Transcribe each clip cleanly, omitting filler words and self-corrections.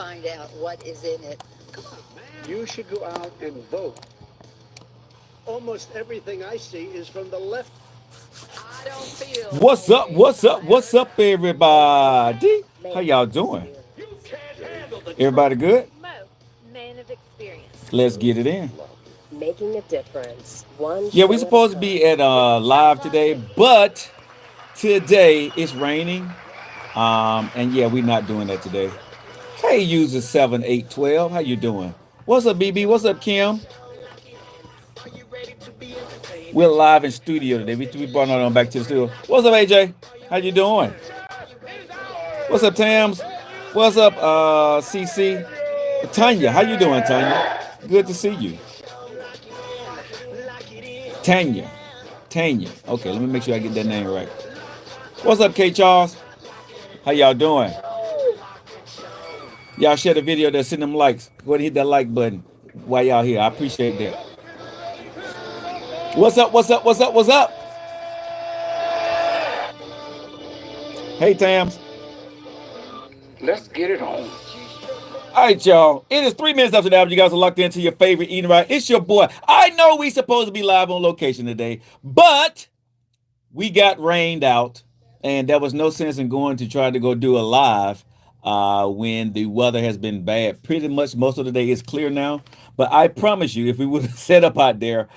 find out what is in it. Come on, man. You should go out and vote. Almost everything I see is from the left. I don't feel. What's up? What's up? What's up, everybody? How y'all doing? Everybody good? Mo, man of experience. Let's get it in. Making a difference. One Yeah, we show at a supposed to be at live today, but today it's raining. And yeah, we're not doing that today. Hey, user 7812, how you doing? What's up, BB? What's up, Kim? We're live in studio today. We brought it on back to the studio. What's up, AJ? How you doing? What's up, Tams? What's up, CC? Tanya, how you doing, Tanya? Good to see you. Tanya. Tanya. Okay, let me make sure I get that name right. What's up, K Charles? How y'all doing? Y'all share the video there, send them likes. Go ahead and hit that like button while y'all here. I appreciate that. What's up? What's up? What's up? What's up? Hey, Tams. Let's get it on. All right, y'all. It is 3 minutes after the hour. You guys are locked into your favorite eating right. It's your boy. I know we supposed to be live on location today, but we got rained out, and there was no sense in going to try to go do a live when the weather has been bad. Pretty much most of the day is clear now. But I promise you, if we would have set up out there,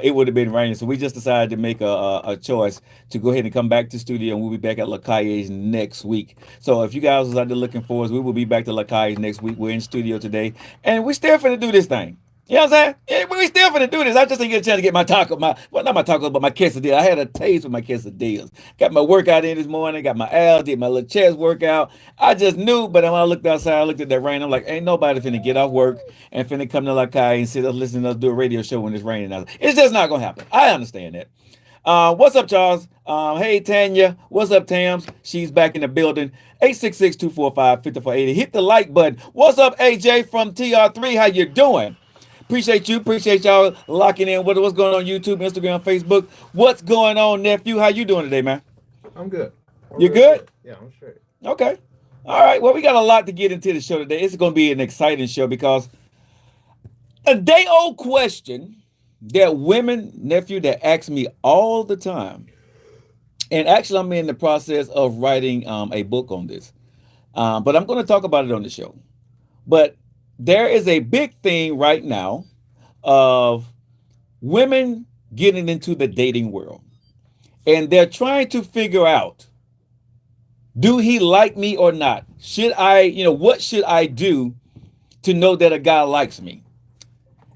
it would have been raining. So we just decided to make a choice to go ahead and come back to studio, and we'll be back at Lockett next week. So if you guys are out there looking for us, we will be back to Lockett next week. We're in studio today, and we're still finna do this thing. You know what I'm saying? Yeah, we still finna do this. I just didn't get a chance to get my taco, not my taco, but my quesadilla. I had a taste with my quesadillas. Got my workout in this morning, got my abs, did my little chest workout. I just knew, but when I looked outside, I looked at that rain. I'm like, ain't nobody finna get off work and finna come to Lockett and sit up listening to us do a radio show when it's raining out. It's just not gonna happen. I understand that. What's up, Charles? Hey, Tanya. What's up, Tams? She's back in the building. 866-245-5480. Hit the like button. What's up, AJ from TR3? How you doing? Appreciate you. Appreciate y'all locking in. What's going on YouTube, Instagram, Facebook? What's going on, nephew? How you doing today, man? I'm good. You good? Yeah, I'm straight. Okay. All right. Well, we got a lot to get into the show today. It's going to be an exciting show because a day-old question that women, nephew, that ask me all the time. And actually, I'm in the process of writing a book on this. But I'm going to talk about it on the show. But there is a big thing right now of women getting into the dating world. And they're trying to figure out, do he like me or not? Should I, what should I do to know that a guy likes me?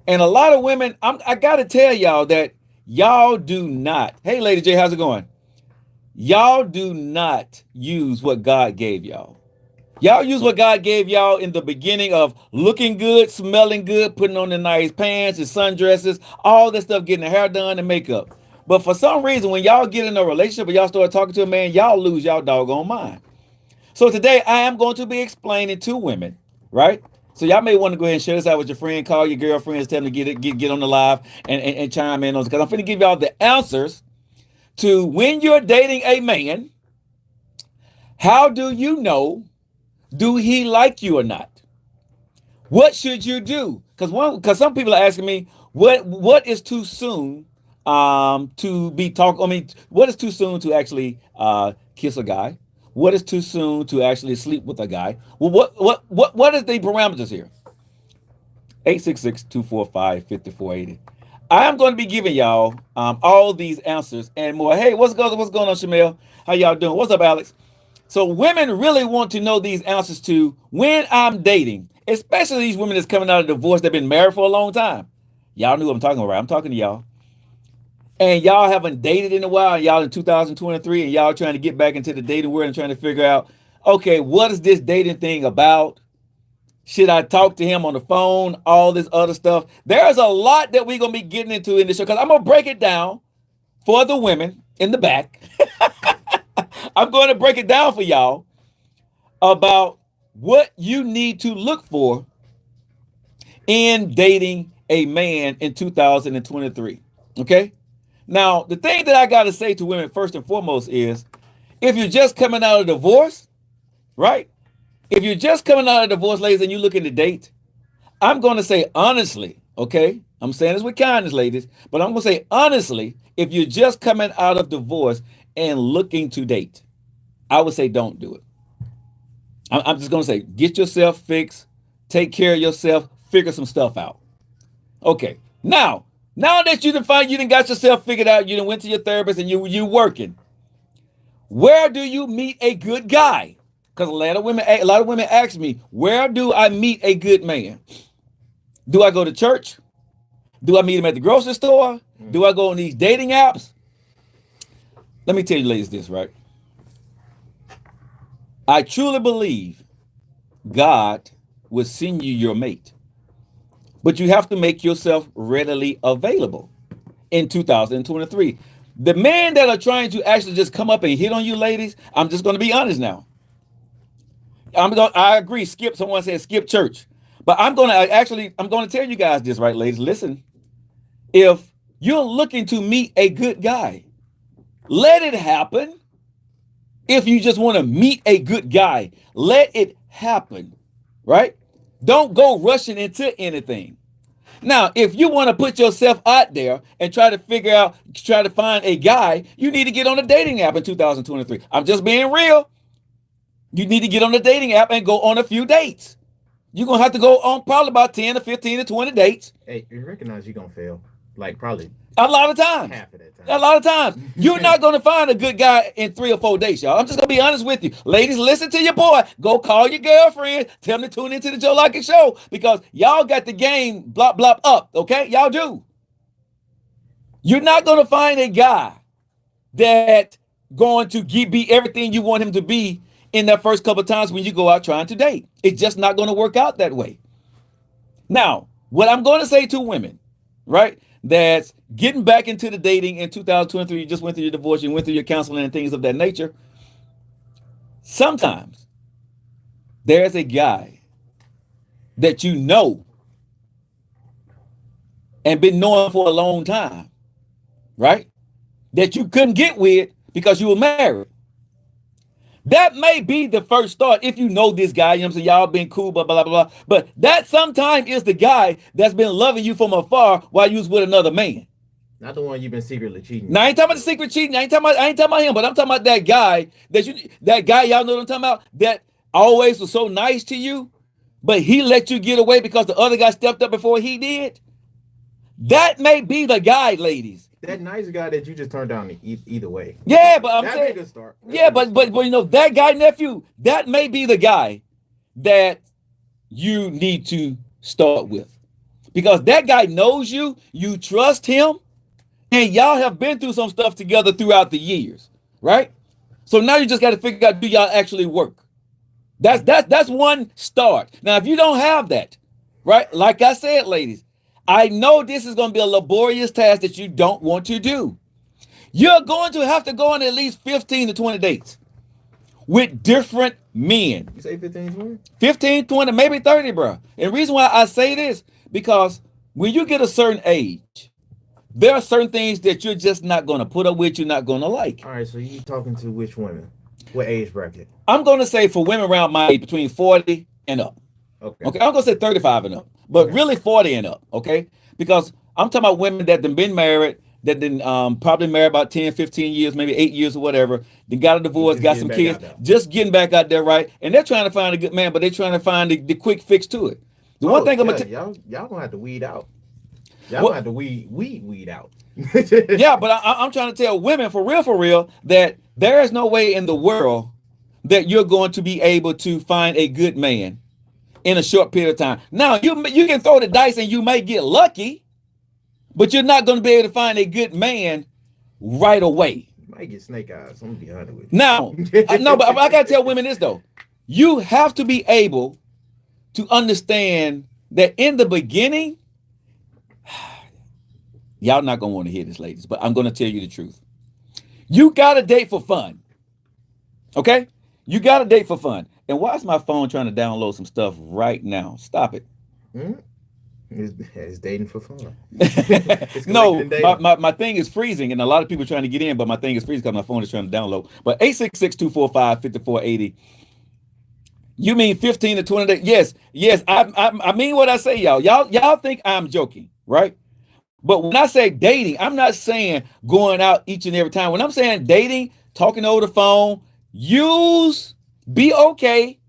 And a lot of women, I got to tell y'all that y'all do not. Hey, Lady J, how's it going? Y'all do not use what God gave y'all. Y'all use what God gave y'all in the beginning of looking good, smelling good, putting on the nice pants and sundresses, all that stuff, getting the hair done and makeup. But for some reason, when y'all get in a relationship or y'all start talking to a man, y'all lose y'all doggone mind. So today I am going to be explaining to women, right? So y'all may want to go ahead and share this out with your friend, call your girlfriends, tell them to get on the live and chime in on this. Because I'm going to give y'all the answers to when you're dating a man, how do you know, do he like you or not? What should you do? Because some people are asking me, what is too soon to be talking? I mean, what is too soon to actually kiss a guy? What is too soon to actually sleep with a guy? Well, what is the parameters here? 866-245-5480. I am going to be giving y'all all these answers and more. Hey, what's going on, Shamel? How y'all doing? What's up, Alex? So women really want to know these answers to when I'm dating, especially these women that's coming out of divorce that have been married for a long time. Y'all knew what I'm talking about. I'm talking to y'all. And y'all haven't dated in a while, and y'all in 2023, and y'all trying to get back into the dating world and trying to figure out, okay, what is this dating thing about? Should I talk to him on the phone? All this other stuff. There's a lot that we're going to be getting into in this show because I'm going to break it down for the women in the back. I'm going to break it down for y'all about what you need to look for in dating a man in 2023. Okay? Now, the thing that I got to say to women first and foremost is if you're just coming out of divorce, right? if you're just coming out of divorce, ladies, and you're looking to date, I'm going to say honestly, okay? I'm saying this with kindness, ladies, but I'm going to say honestly, if you're just coming out of divorce and looking to date, I would say don't do it. I'm just going to say, get yourself fixed, take care of yourself, figure some stuff out. Okay, now that you done got yourself figured out, you done went to your therapist and you working, where do you meet a good guy? Because a lot of women ask me, where do I meet a good man? Do I go to church? Do I meet him at the grocery store? Do I go on these dating apps? Let me tell you ladies this, right? I truly believe God will send you your mate, but you have to make yourself readily available in 2023. The men that are trying to actually just come up and hit on you, ladies, I'm just going to be honest now. I agree. Someone said skip church, but I'm going to tell you guys this, right, ladies? Listen, if you're looking to meet a good guy, let it happen. If you just want to meet a good guy, let it happen, right? Don't go rushing into anything. Now, if you want to put yourself out there and try to find a guy, you need to get on a dating app in 2023. I'm just being real. You need to get on the dating app and go on a few dates. You're going to have to go on probably about 10 to 15 to 20 dates. Hey, you recognize you're going to fail. Like probably a lot of times. Half of that time. A lot of times. You're not going to find a good guy in 3 or 4 dates, y'all. I'm just going to be honest with you. Ladies, listen to your boy. Go call your girlfriend. Tell them to tune into the Joe Lockett Show because y'all got the game blop, blop up, okay? Y'all do. You're not going to find a guy that going to be everything you want him to be in that first couple of times when you go out trying to date. It's just not going to work out that way. Now, what I'm going to say to women, right, that's getting back into the dating in 2023, you just went through your divorce, you went through your counseling and things of that nature. Sometimes there's a guy that you know and been knowing for a long time, right, that you couldn't get with because you were married. That may be the first start if you know this guy, you know what I'm saying? Y'all been cool, blah, blah, blah, blah. But that sometimes is the guy that's been loving you from afar while you was with another man. Not the one you've been secretly cheating. Now, I ain't talking about the secret cheating. I ain't talking about him, but I'm talking about that guy y'all know what I'm talking about, that always was so nice to you, but he let you get away because the other guy stepped up before he did. That may be the guy, ladies. That nice guy that you just turned down either way. Yeah, but I'm saying, that's a good start. But you know, that guy, nephew, that may be the guy that you need to start with. Because that guy knows you, you trust him, and y'all have been through some stuff together throughout the years, right? So now you just got to figure out, do y'all actually work? That's one start. Now, if you don't have that, right, like I said, ladies, I know this is going to be a laborious task that you don't want to do. You're going to have to go on at least 15 to 20 dates with different men. You say 15, 20? 15, 20, maybe 30, bro. And the reason why I say this, because when you get a certain age, there are certain things that you're just not going to put up with, you're not going to like. All right, so you talking to which women? What age bracket? I'm going to say for women around my age, between 40 and up. Okay, I'm going to say 35 and up, but really 40 and up, okay? Because I'm talking about women that have been married, that then probably married about 10, 15 years, maybe 8 years or whatever. They got a divorce, got some kids, just getting back out there, right? And they're trying to find a good man, but they're trying to find the quick fix to it. The one thing I'm going to y'all going to have to weed out. Y'all going to have to weed out. Yeah, but I'm trying to tell women for real, that there is no way in the world that you're going to be able to find a good man in a short period of time. Now, you can throw the dice and you may get lucky, but you're not going to be able to find a good man right away. You might get snake eyes. I'm going to be honest with you. Now, no, but I got to tell women this, though. You have to be able to understand that in the beginning, y'all not going to want to hear this, ladies, but I'm going to tell you the truth. You got to date for fun. Okay? You got to date for fun. And why is my phone trying to download some stuff right now? Stop it. It's dating for fun. No, my thing is freezing, and a lot of people are trying to get in, but my thing is freezing because my phone is trying to download. But 866-245-5480. You mean 15 to 20 days? Yes. I mean what I say, y'all. Y'all think I'm joking, right? But when I say dating, I'm not saying going out each and every time. When I'm saying dating, talking over the phone, be okay,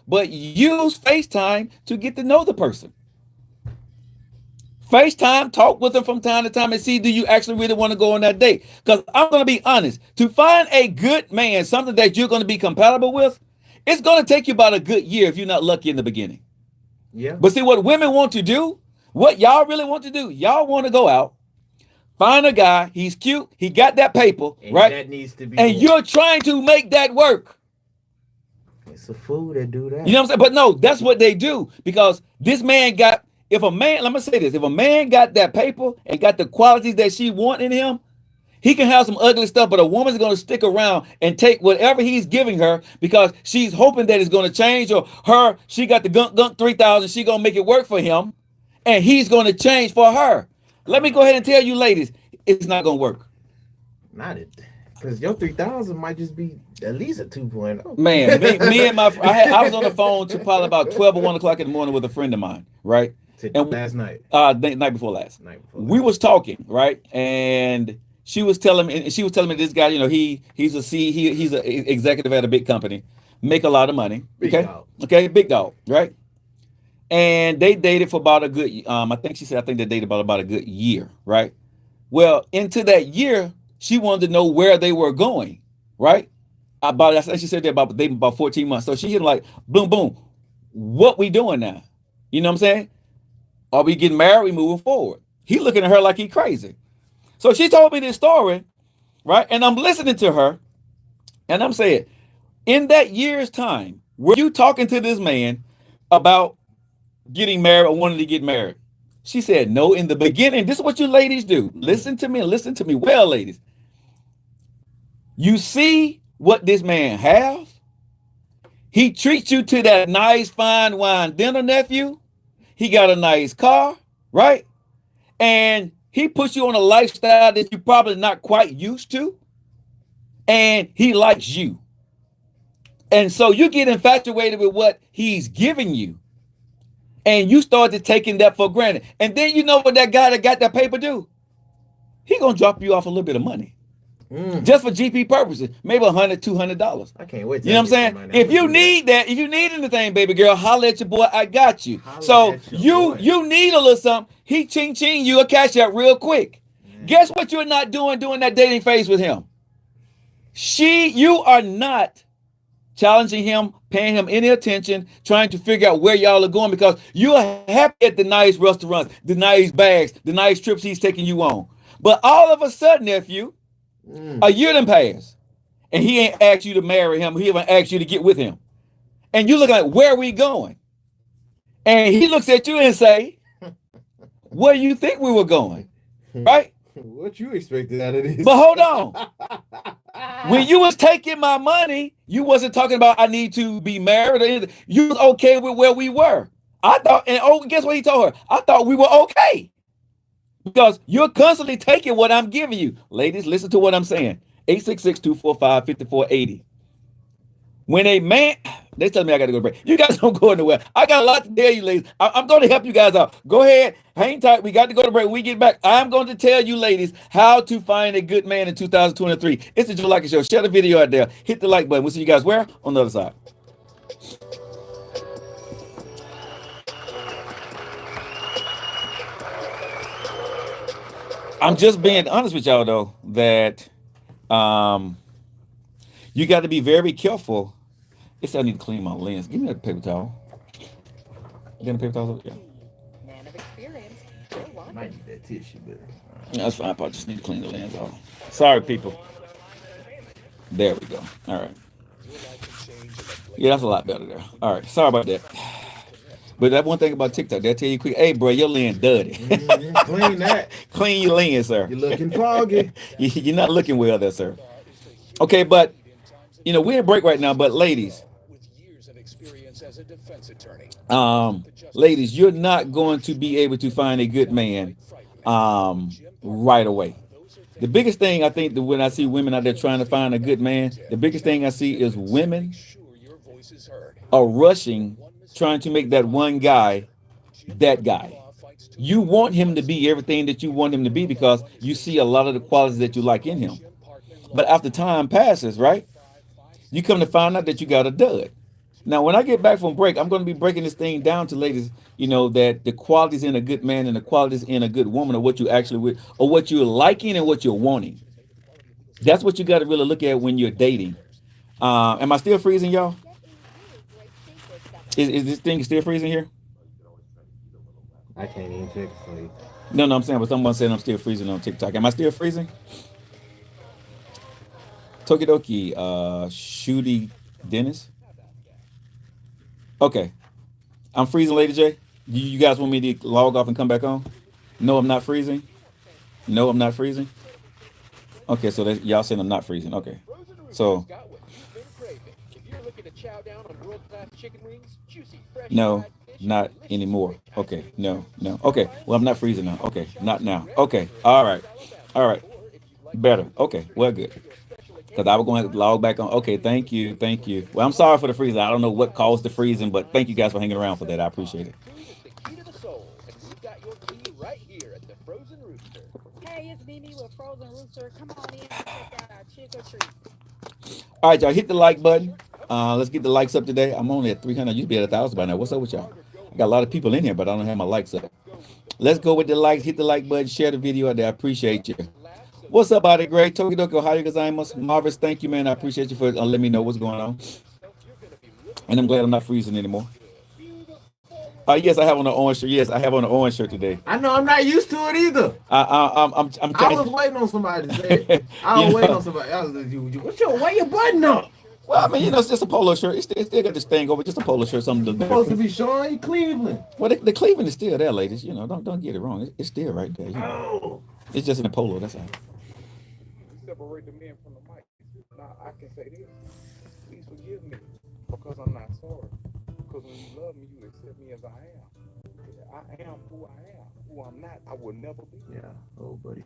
but use FaceTime to get to know the person. FaceTime, talk with them from time to time and see, do you actually really want to go on that date? Because I'm going to be honest, to find a good man, something that you're going to be compatible with, it's going to take you about a good year if you're not lucky in the beginning. Yeah. But see, what women want to do, what y'all really want to do, y'all want to go out, find a guy, he's cute, he got that paper, And right? That needs to be. And you're trying to make that work. It's a fool that do that. You know what I'm saying? But no, that's what they do, because this man got, if a man, let me say this, if a man got that paper and got the qualities that she want in him, he can have some ugly stuff, but a woman's going to stick around and take whatever he's giving her because she's hoping that it's going to change, or she got the gunk 3000, she going to make it work for him, and he's going to change for her. Let me go ahead and tell you ladies, it's not going to work. Not it. Because your 3000 might just be at least a 2.0. Man, me and my I was on the phone to probably about 12 or 1 o'clock in the morning with a friend of mine, right? And last night. Night before last. We was talking, right? And she was telling me this guy, you know, he's an executive at a big company, make a lot of money. Big dog. Okay, big dog, right? And they dated for about a good I think they dated about a good year, right? Well, into that year, she wanted to know where they were going, right? She said they're about 14 months. So she hit like, boom, boom. What we doing now? You know what I'm saying? Are we getting married? We moving forward? He looking at her like he crazy. So she told me this story, right? And I'm listening to her, and I'm saying, in that year's time, were you talking to this man about getting married or wanting to get married? She said, no, in the beginning. This is what you ladies do. Listen to me and listen to me well, ladies. You see what this man have? He treats you to that nice fine wine dinner, nephew. He got a nice car, right? And he puts you on a lifestyle that you're probably not quite used to. And he likes you. And so you get infatuated with what he's giving you. And you started taking that for granted. And then you know what that guy that got that paper do? He gonna drop you off a little bit of money. Just for GP purposes. Maybe $100, $200. I can't wait. You know what I'm saying? If you need that, if you need anything, baby girl, holler at your boy. I got you. So you need a little something. He ching you a cash out real quick. Guess what you're not doing that dating phase with him? You are not challenging him, paying him any attention, trying to figure out where y'all are going, because you're happy at the nice restaurants, the nice bags, the nice trips he's taking you on. But all of a sudden, nephew, a year done passed, and he ain't asked you to marry him. He even asked you to get with him. And you look like, where are we going? And he looks at you and say, where do you think we were going? Right? What you expected out of this? But hold on. When you was taking my money, you wasn't talking about I need to be married or anything. You was okay with where we were. I thought, and guess what he told her? I thought we were okay. Because you're constantly taking what I'm giving you. Ladies, listen to what I'm saying. 866-245-5480. When a man, they tell me I got to go to break. You guys don't go anywhere. I got a lot to tell you, ladies. I'm going to help you guys out. Go ahead. Hang tight. We got to go to break. When we get back, I'm going to tell you, ladies, how to find a good man in 2023. It's the Lockett Show. Share the video out there. Hit the like button. We'll see you guys where? On the other side. I'm just being honest with y'all, though, that you got to be very careful. I need to clean my lens. Give me that paper towel. You got a paper towel? Yeah. Man of experience. Might need that tissue, but That's fine. I just need to clean the lens off. Sorry, people. There we go. All right. Yeah, that's a lot better there. All right. Sorry about that. But that one thing about TikTok, they'll tell you quick, hey, bro, your lens dirty. Clean that. Clean your lens, sir. You're looking foggy. You're not looking well there, sir. Okay, but, we're in break right now, but ladies, ladies, you're not going to be able to find a good man right away. The biggest thing I think that when I see women out there trying to find a good man, the biggest thing I see is women are rushing, trying to make that one guy that guy. You want him to be everything that you want him to be because you see a lot of the qualities that you like in him. But after time passes, right, you come to find out that you got a dud. Now, when I get back from break, I'm going to be breaking this thing down to ladies, that the qualities in a good man and the qualities in a good woman are what you actually with, or what you're liking and what you're wanting. That's what you got to really look at when you're dating. Am I still freezing, y'all? Is this thing still freezing here? I can't even check sleep. No, I'm saying, but someone said I'm still freezing on TikTok. Am I still freezing? Tokidoki, Shooty Dennis. Okay. I'm freezing, Lady J. You guys want me to log off and come back on? No, I'm not freezing. No, I'm not freezing. Okay, so y'all saying I'm not freezing. Okay. So. No, not anymore. Okay, no. Okay, well, I'm not freezing now. Okay, not now. Okay, all right. Better. Okay, well, good. Because I was going to log back on. Okay, thank you. Well, I'm sorry for the freezing. I don't know what caused the freezing, but thank you guys for hanging around for that. I appreciate it. Hey, it's Mimi with Frozen Rooster. Come on in and check out our trick or treat. All right, y'all, hit the like button. Let's get the likes up today. I'm only at 300. I used to be at 1,000 by now. What's up with y'all? I got a lot of people in here, but I don't have my likes up. Let's go with the likes. Hit the like button. Share the video out there. I appreciate you. What's up, out there, Greg? Tokidoki, Ohio gozaimasu. Marvis, thank you, man. I appreciate you for letting me know what's going on. And I'm glad I'm not freezing anymore. Yes, I have on the orange shirt. Yes, I have on the orange shirt today. I know I'm not used to it either. I was waiting on somebody to say it. I was waiting on somebody. I was like, why your button up? Well, I mean, it's just a polo shirt. It's still got this thing over, just a polo shirt. Something supposed to be showing Cleveland. Well, the Cleveland is still there, ladies. Don't get it wrong. It's still right there. It's just in a polo. That's all. Separate the men from the mic. Now I can say this. Please forgive me because I'm not sorry. Because when you love me, you accept me as I am. I am who I am. Who I'm not, I will never be. Yeah. Oh, buddy.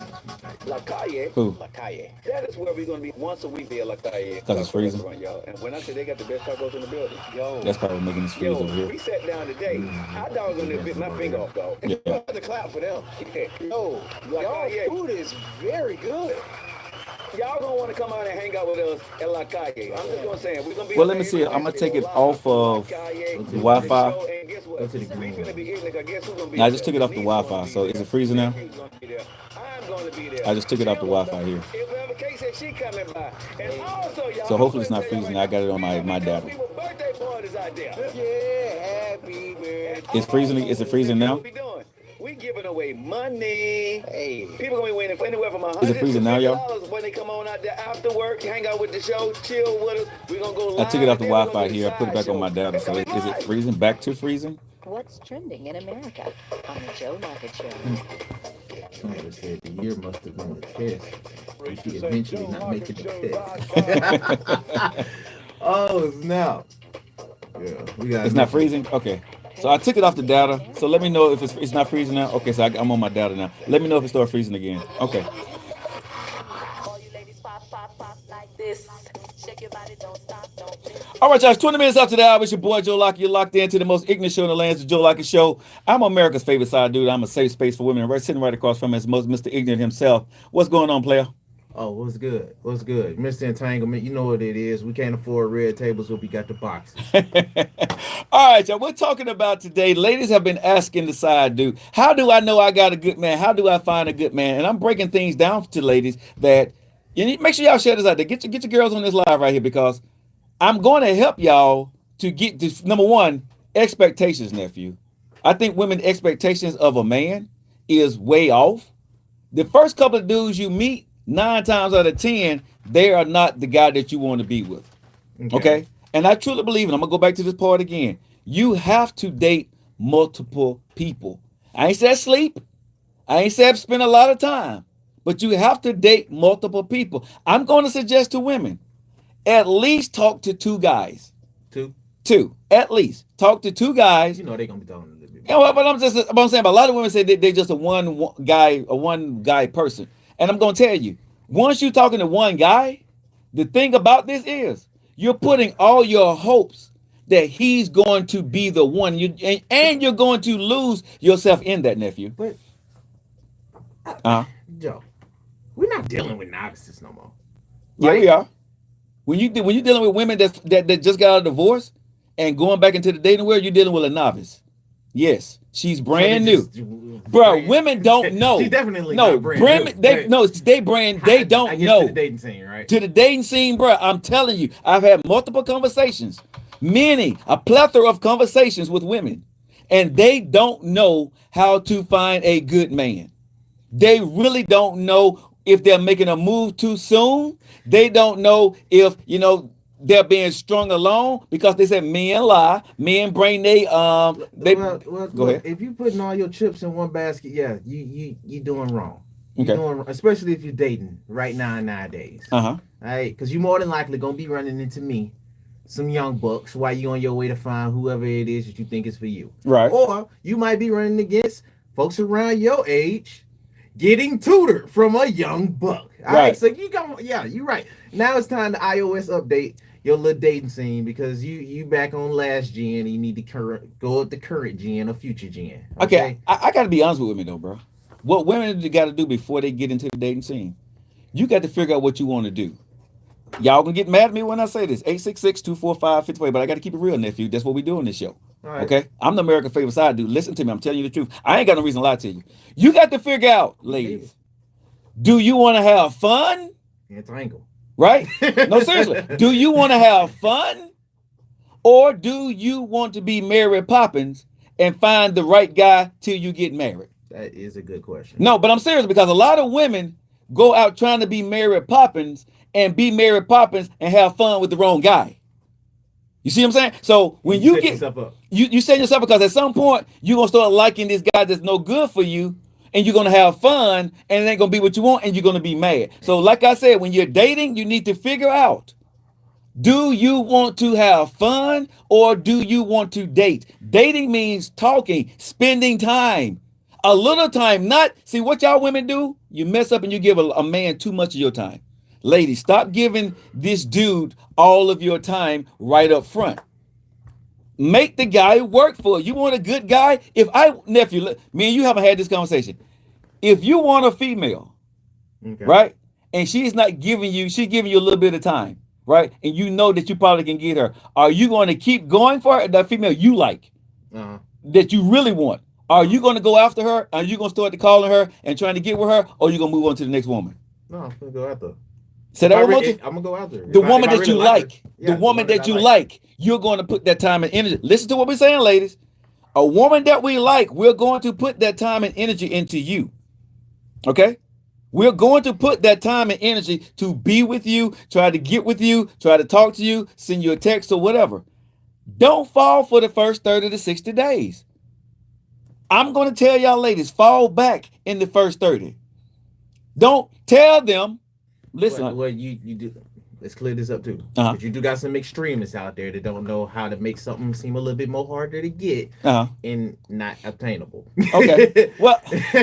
La Calle. Who? La Calle. That is where we're going to be once a week there, La Calle. Because it's freezing. Y'all. And when I say they got the best tacos in the building, yo. That's probably making this freeze over here. We sat down today. Our dogs on there bit my finger off, dog. Yeah. You have to clap for them. Yo, y'all food is very good. Y'all gonna want to come out and hang out with us at La Calle. I'm just gonna say we're gonna be. Well, let me see. I'm gonna take it off of the Wi-Fi. Go to the green. I just took it off the Wi-Fi. So is it freezing now? I just took it off the Wi-Fi here. So hopefully it's not freezing. I got it on my data. It's freezing. Is it freezing now? We giving away money. Hey, people gonna be waiting for anywhere from $100 Is it freezing now, y'all? when they come on out there after work, hang out with the show, chill with us. We gonna go live. I took it off the Wi-Fi here. I put it back on my data. So is it freezing? Back to freezing? What's trending in America on the Joe Lockett Show? Somebody said the year must have been a test. And she eventually not making the test. Oh, snap. Yeah, we got. It's not freezing? Okay. So I took it off the data. So let me know if it's not freezing now. Okay, so I'm on my data now. Let me know if it starts freezing again. Okay. All right, y'all. 20 minutes after the hour, it's your boy Joe Lockett. You're locked into the most ignorant show in the land, the Joe Lockett Show. I'm America's favorite side dude. I'm a safe space for women. Right, sitting right across from us, Mr. Ignorant himself. What's going on, player? Oh, what's good? What's good? Mr. Entanglement, you know what it is. We can't afford red tables, so we got the boxes. All right, y'all. We're talking about today. Ladies have been asking the side dude, how do I know I got a good man? How do I find a good man? And I'm breaking things down to ladies that you need, make sure y'all share this out there. Get your girls on this live right here because I'm going to help y'all to get to number one, expectations, nephew. I think women's expectations of a man is way off. The first couple of dudes you meet, 9 times out of 10, they are not the guy that you want to be with. Okay? And I truly believe, and I'm going to go back to this part again. You have to date multiple people. I ain't said sleep. I ain't said spend a lot of time. But you have to date multiple people. I'm going to suggest to women, at least talk to 2 guys. Two. At least. Talk to 2 guys. You know they're going to be talking a little bit. You know, but I'm saying, but a lot of women say they're just a one guy person. And I'm going to tell you, once you're talking to one guy, the thing about this is you're putting all your hopes that he's going to be the one. And you're going to lose yourself in that, nephew. But Uh-huh. Joe, we're not dealing with novices no more. Yeah, Right? we are. When you're dealing with women that just got a divorce and going back into the dating world, you're dealing with a novice. Yes, she's brand new. Bro, women don't know. She's definitely no not brand new. They no, they brand. They don't I guess know. to the dating scene, right? To the dating scene, bro. I'm telling you, I've had multiple conversations, a plethora of conversations with women, and they don't know how to find a good man. They really don't know if they're making a move too soon. They don't know if they're being strung along, because they said men lie, men bring Well, go ahead. If you putting all your chips in one basket, yeah, you doing wrong. Okay. Especially if you're dating right now nowadays. Uh-huh. Right? Because you more than likely gonna be running into me, some young bucks, while you on your way to find whoever it is that you think is for you. Right. Or you might be running against folks around your age, getting tutored from a young buck. All right. So you're right. Now it's time to iOS update your little dating scene, because you back on last gen and you need to go with the current gen or future gen. Okay, I got to be honest with women though, bro. What women got to do before they get into the dating scene, you got to figure out what you want to do. Y'all gonna get mad at me when I say this. 866-245-50. But I got to keep it real, nephew. That's what we do on this show. Right. Okay, I'm the American favorite side dude. Listen to me. I'm telling you the truth. I ain't got no reason to lie to you. You got to figure out, ladies. Do you want to have fun? Yeah, triangle. Right? No, seriously. Do you want to have fun? Or do you want to be Mary Poppins and find the right guy till you get married? That is a good question. No, but I'm serious, because a lot of women go out trying to be Mary Poppins and have fun with the wrong guy. You see what I'm saying? So when you set get yourself up. you set yourself up, because at some point you're gonna start liking this guy that's no good for you, and you're gonna have fun, and it ain't gonna be what you want, and you're gonna be mad. So like I said, when you're dating, you need to figure out, do you want to have fun or do you want to date? Dating means talking, spending time. A little time, see what y'all women do? You mess up and you give a man too much of your time. Ladies, stop giving this dude all of your time right up front. Make the guy work for you. You want a good guy? Nephew, me and you haven't had this conversation. If you want a female, Okay. right, and she's giving you a little bit of time, right, and you know that you probably can get her, are you going to keep going for her, the female you like, that you really want? Are you going to go after her? Are you going to start calling her and trying to get with her, or are you going to move on to the next woman? No, I'm going to go after her. Say that one more time. I'm going to go after her. The woman that you like. Yeah, the woman that you like. You're going to put that time and energy. Listen to what we're saying, ladies. A woman that we like, we're going to put that time and energy into you. Okay? We're going to put that time and energy to be with you, try to get with you, try to talk to you, send you a text or whatever. Don't fall for the first 30 to 60 days. I'm going to tell y'all ladies, fall back in the first 30. Don't tell them, listen. Well, you do. Let's clear this up too. Uh-huh. But you do got some extremists out there that don't know how to make something seem a little bit more harder to get and not obtainable. Okay. Well,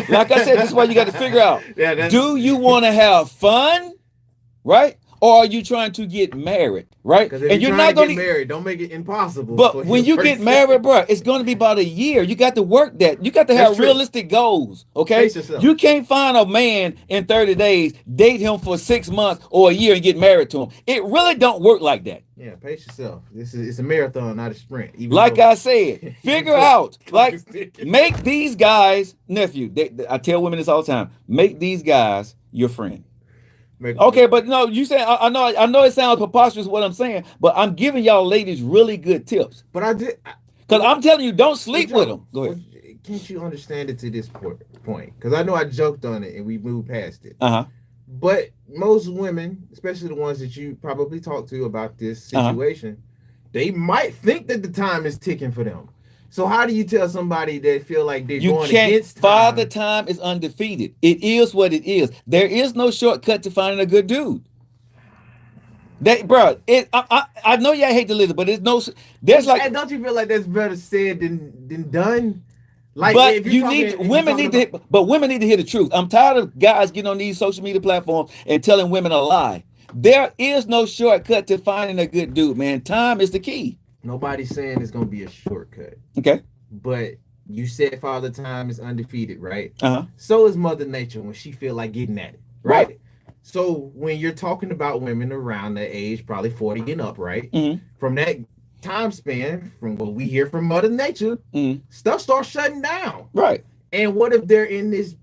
like I said, this is why you got to figure out. Do you want to have fun, right? Or are you trying to get married, right? And you're not going to get married. Don't make it impossible. But when you get married, bro, it's going to be about a year. You got to work that. You got to have realistic goals, okay? You can't find a man in 30 days, date him for 6 months or a year and get married to him. It really don't work like that. Yeah, pace yourself. It's a marathon, not a sprint. I said, figure out, make these guys, nephew, I tell women this all the time, make these guys your friend. Okay, but no, you say I know it sounds preposterous what I'm saying, but I'm giving y'all ladies really good tips. But I did, because I'm telling you, don't sleep with them. Go ahead. Can't you understand it to this point? Because I know I joked on it and we moved past it. But most women, especially the ones that you probably talk to about this situation, they might think that the time is ticking for them. So how do you tell somebody that feel like they're going against time? Father Time is undefeated. It is what it is. There is no shortcut to finding a good dude. I know y'all hate to listen, but and don't you feel like that's better said than done? Like, but women need to hear the truth. I'm tired of guys getting on these social media platforms and telling women a lie. There is no shortcut to finding a good dude, man. Time is the key. Nobody's saying it's gonna be a shortcut. Okay. But you said Father Time is undefeated, right? Uh-huh. So is Mother Nature when she feel like getting at it, right? So when you're talking about women around that age, probably 40 and up, right? Mm-hmm. From that time span, from what we hear from Mother Nature, stuff starts shutting down. Right. And what if they're in this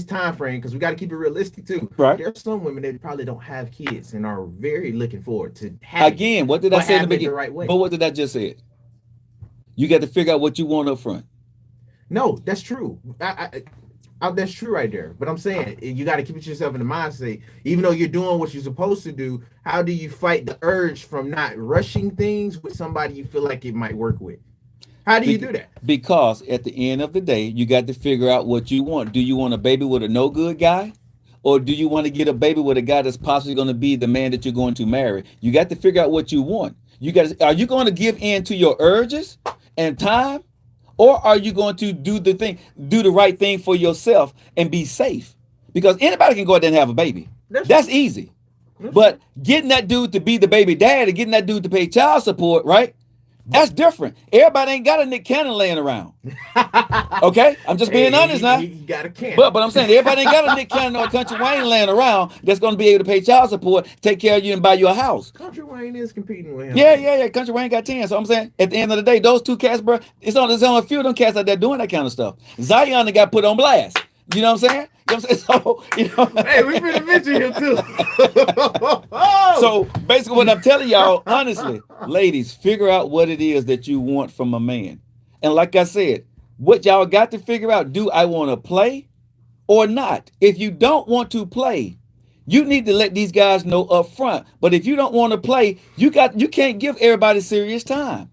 time frame? Because we got to keep it realistic too. Right. There's some women that probably don't have kids and are very looking forward to having again. What did I say in the beginning? The right way. But what did I just say? You got to figure out what you want up front. No, that's true. That's true right there. But I'm saying you got to keep it yourself in the mindset. Even though you're doing what you're supposed to do, how do you fight the urge from not rushing things with somebody you feel like it might work with? How do you do that? Because at the end of the day, you got to figure out what you want. Do you want a baby with a no good guy? Or do you want to get a baby with a guy that's possibly going to be the man that you're going to marry? You got to figure out what you want. Are you going to give in to your urges and time? Or are you going to do the right thing for yourself and be safe? Because anybody can go out there and have a baby. That's easy. But getting that dude to be the baby dad and getting that dude to pay child support, right? That's different. Everybody ain't got a Nick Cannon laying around. Okay? I'm just being honest now. You got a cannon. But I'm saying everybody ain't got a Nick Cannon or a Country Wayne laying around that's going to be able to pay child support, take care of you, and buy you a house. Country Wayne is competing with him. Yeah. Country Wayne got 10. So I'm saying at the end of the day, those two cats, bro, there's only a few of them cats out there doing that kind of stuff. Zion got put on blast. You know what I'm saying? You know what I'm saying? So, hey, we finna mention him too. So basically what I'm telling y'all, honestly, ladies, figure out what it is that you want from a man. And like I said, what y'all got to figure out, do I want to play or not? If you don't want to play, you need to let these guys know up front. But if you don't want to play, you can't give everybody serious time.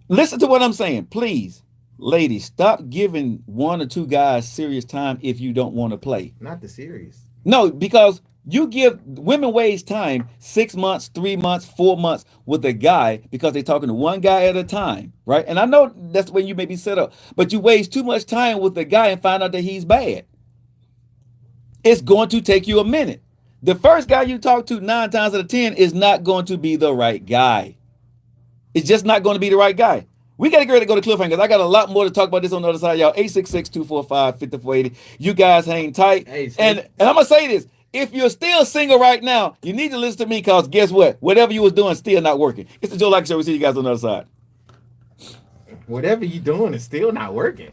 Listen to what I'm saying, please. Ladies, stop giving one or two guys serious time if you don't want to play. Not the serious. No, because you give women waste time 6 months, 3 months, 4 months with a guy because they're talking to one guy at a time, right? And I know that's when you may be set up, but you waste too much time with a guy and find out that he's bad. It's going to take you a minute. The first guy you talk to 9 times out of 10 is not going to be the right guy. It's just not going to be the right guy. We got to get ready to go to cliffhangers. I got a lot more to talk about this on the other side, y'all. 866-245-5480. You guys hang tight. And I'm going to say this. If you're still single right now, you need to listen to me because guess what? Whatever you was doing still not working. It's the Joe Lockett Show. We'll see you guys on the other side. Whatever you doing is still not working.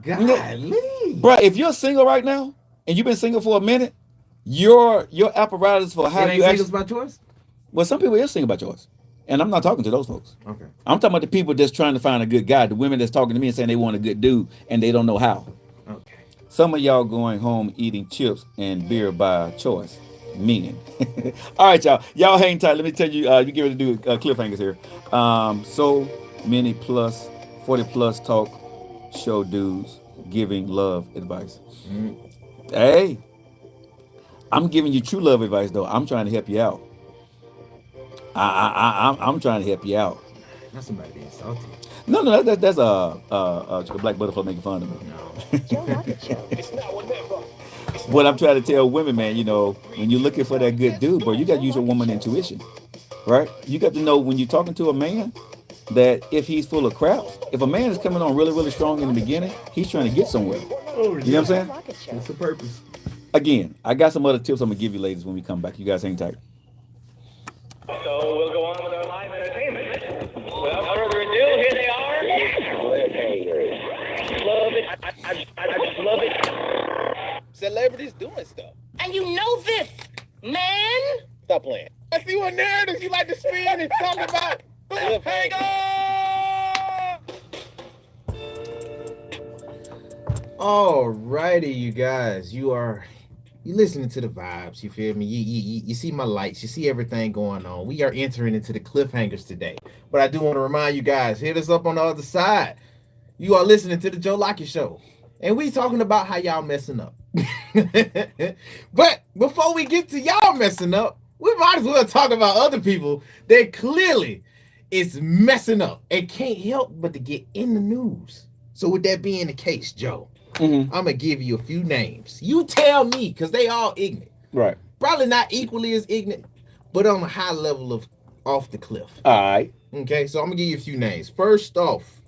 Golly. Bro, if you're single right now and you've been single for a minute, your apparatus for how you actually by choice? Well, some people is single by choice. And I'm not talking to those folks. Okay. I'm talking about the people that's trying to find a good guy, the women that's talking to me and saying they want a good dude and they don't know how. Okay. Some of y'all going home eating chips and beer by choice. Meaning. All right, y'all. Y'all hang tight. Let me tell you, you get ready to do cliffhangers here. So many 40 plus talk show dudes giving love advice. Hey, I'm giving you true love advice though. I'm trying to help you out. I'm trying to help you out. That's somebody being salty. No, that's a black butterfly making fun of me. What I'm trying to tell women, man, when you're looking for that good dude, bro, you got to use your woman intuition, right? You got to know when you're talking to a man that if he's full of crap, if a man is coming on really, really strong in the beginning, he's trying to get somewhere. You know what I'm saying? What's the purpose? Again, I got some other tips I'm gonna give you ladies when we come back. You guys hang tight. So we'll go on with our live entertainment. Without further ado, here they are. Love it. I just love it. Celebrities doing stuff. And you know this, man. Stop playing. I see what narratives you like to spin and talk about. Alrighty, you guys. You listening to the vibes, you feel me? You see my lights, you see everything going on. We are entering into the cliffhangers today. But I do want to remind you guys, hit us up on the other side. You are listening to the Joe Lockett Show. And we talking about how y'all messing up. But before we get to y'all messing up, we might as well talk about other people that clearly is messing up and can't help but to get in the news. So with that being the case, Joe, I'm going to give you a few names. You tell me, because they all ignorant. Right. Probably not equally as ignorant, but on a high level of off the cliff. All right. Okay, so I'm gonna give you a few names. First off,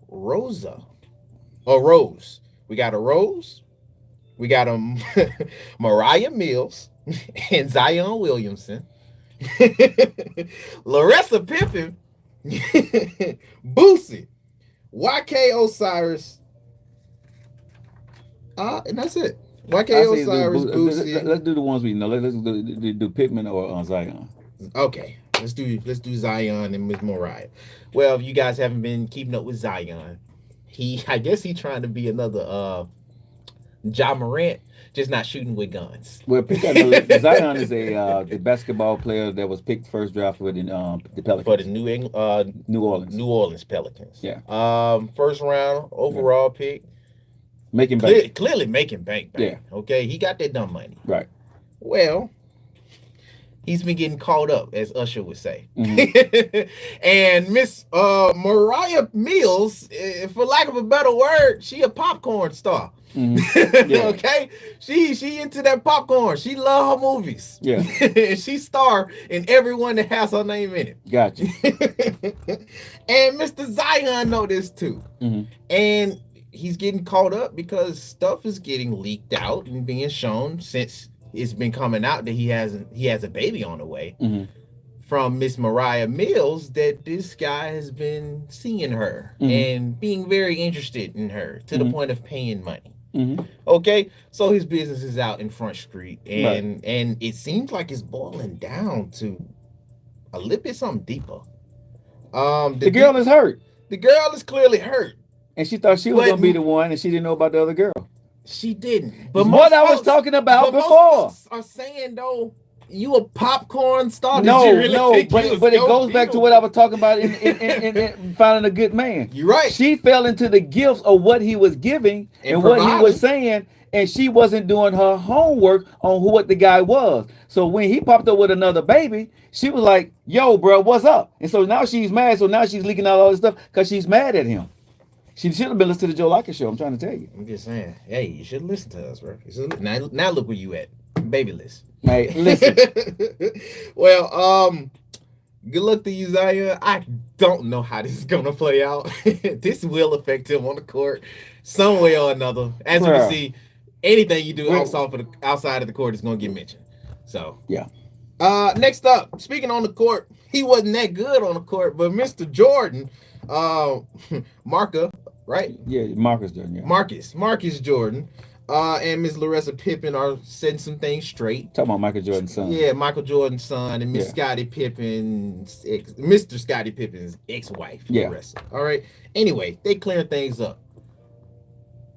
Rosa or Rose. We got a Rose. We got a Mariah Mills and Zion Williamson. Larissa Pippen, Boosie, YK Osiris, and that's it. YK Osiris, Boosie. Let's do the ones we know. Let's do Pittman or Zion. Okay, let's do Zion and Miss Mariah. Well, if you guys haven't been keeping up with Zion, I guess he's trying to be another Ja Morant, just not shooting with guns. Well, Zion is the basketball player that was picked first draft for the Pelicans. For the New Orleans Pelicans. Yeah. First round overall pick. Making bank. Clearly making bank. Yeah. Okay, he got that dumb money. Right. Well, he's been getting caught up, as Usher would say. Mm-hmm. And Miss Mariah Mills, for lack of a better word, she a popcorn star. Mm-hmm. Yeah. Okay, she into that popcorn. She love her movies. Yeah. And she star in everyone that has her name in it. Gotcha. And Mr. Zion know this too. Mm-hmm. And he's getting caught up because stuff is getting leaked out and being shown since it's been coming out that he has a baby on the way. Mm-hmm. From Miss Mariah Mills, that this guy has been seeing her mm-hmm. and being very interested in her to mm-hmm. the point of paying money. Mm-hmm. Okay, so his business is out in Front Street, and it seems like it's boiling down to a little bit something deeper. The girl is hurt. The girl is clearly hurt, and she thought she was gonna be the one, and she didn't know about the other girl. She didn't. But what I was talking about before are saying though. You a popcorn star? No, but it goes back to what I was talking about in finding a good man. You're right. She fell into the gifts of what he was giving and what he was saying, and she wasn't doing her homework on what the guy was. So when he popped up with another baby, she was like, "Yo, bro, what's up?" And so now she's mad. So now she's leaking out all this stuff because she's mad at him. She should have been listening to the Joe Lockett Show. I'm trying to tell you. I'm just saying. Hey, you should listen to us, bro. Now look where you at, baby list. Hey, listen. Well, good luck to you, Zion. I don't know how this is gonna play out. This will affect him on the court some way or another. As you can see, anything you do outside of the court is gonna get mentioned. So yeah. Next up, speaking on the court, he wasn't that good on the court, but Mr. Jordan, right? Yeah, Marcus Jordan. Yeah. Marcus Jordan. And Miss Larissa Pippen are setting some things straight. Talking about Michael Jordan's son. Yeah, Michael Jordan's son and Miss Scottie Pippen's Mr. Scottie Pippen's ex-wife. Yeah. Larissa. All right. Anyway, they clearing things up.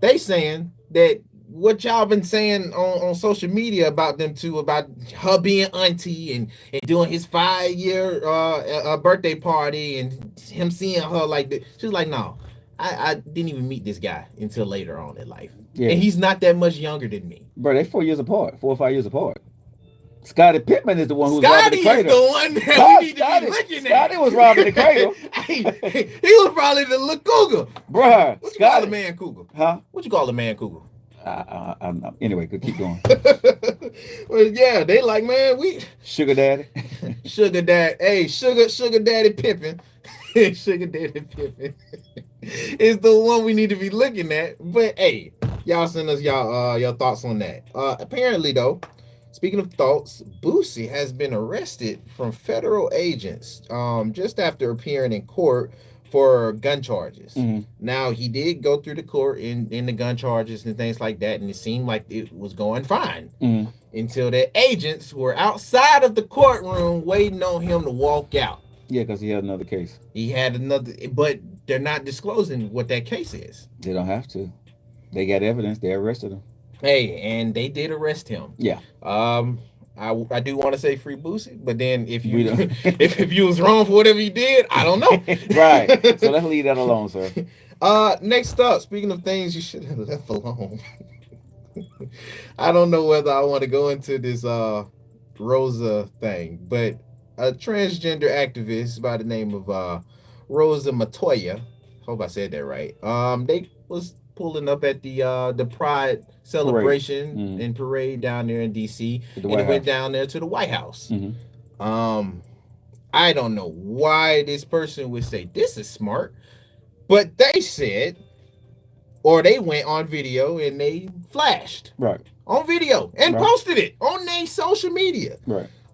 They saying that what y'all been saying on social media about them two, about her being auntie and doing his 5-year birthday party and him seeing her like that. She's like, no, I didn't even meet this guy until later on in life. Yeah. And he's not that much younger than me. Bro, they're 4 or 5 years apart. Scottie Pippen is the one who's robbing the cradle. Scottie is the one that we need to be looking at. Scottie was robbing the cradle. He was probably the little cougar. Bruh. What you call a man cougar? Huh? What you call a man cougar? Anyway, keep going. Well, yeah, they like, man, we... Sugar daddy. Sugar daddy. Hey, sugar daddy Pippen. Sugar daddy Pippen is the one we need to be looking at. But, hey, y'all send us your thoughts on that. Apparently, though, speaking of thoughts, Boosie has been arrested from federal agents just after appearing in court for gun charges. Mm-hmm. Now, he did go through the court in the gun charges and things like that, and it seemed like it was going fine until the agents were outside of the courtroom waiting on him to walk out. Yeah, because he had another case. He had another, but they're not disclosing what that case is. They don't have to. They got evidence. They arrested him. Hey, and they did arrest him. Yeah. I do want to say free Boosie, but then if you if you was wrong for whatever you did, I don't know. Right. So let's leave that alone, sir. Next up, speaking of things you should have left alone. I don't know whether I want to go into this Rosa thing, but a transgender activist by the name of Rosa Matoya, hope I said that right. They was pulling up at the Pride celebration and parade down there in DC, and it went down there to the White House. Mm-hmm. I don't know why this person would say this is smart, but they said, or they went on video and they flashed on video and posted it on their social media.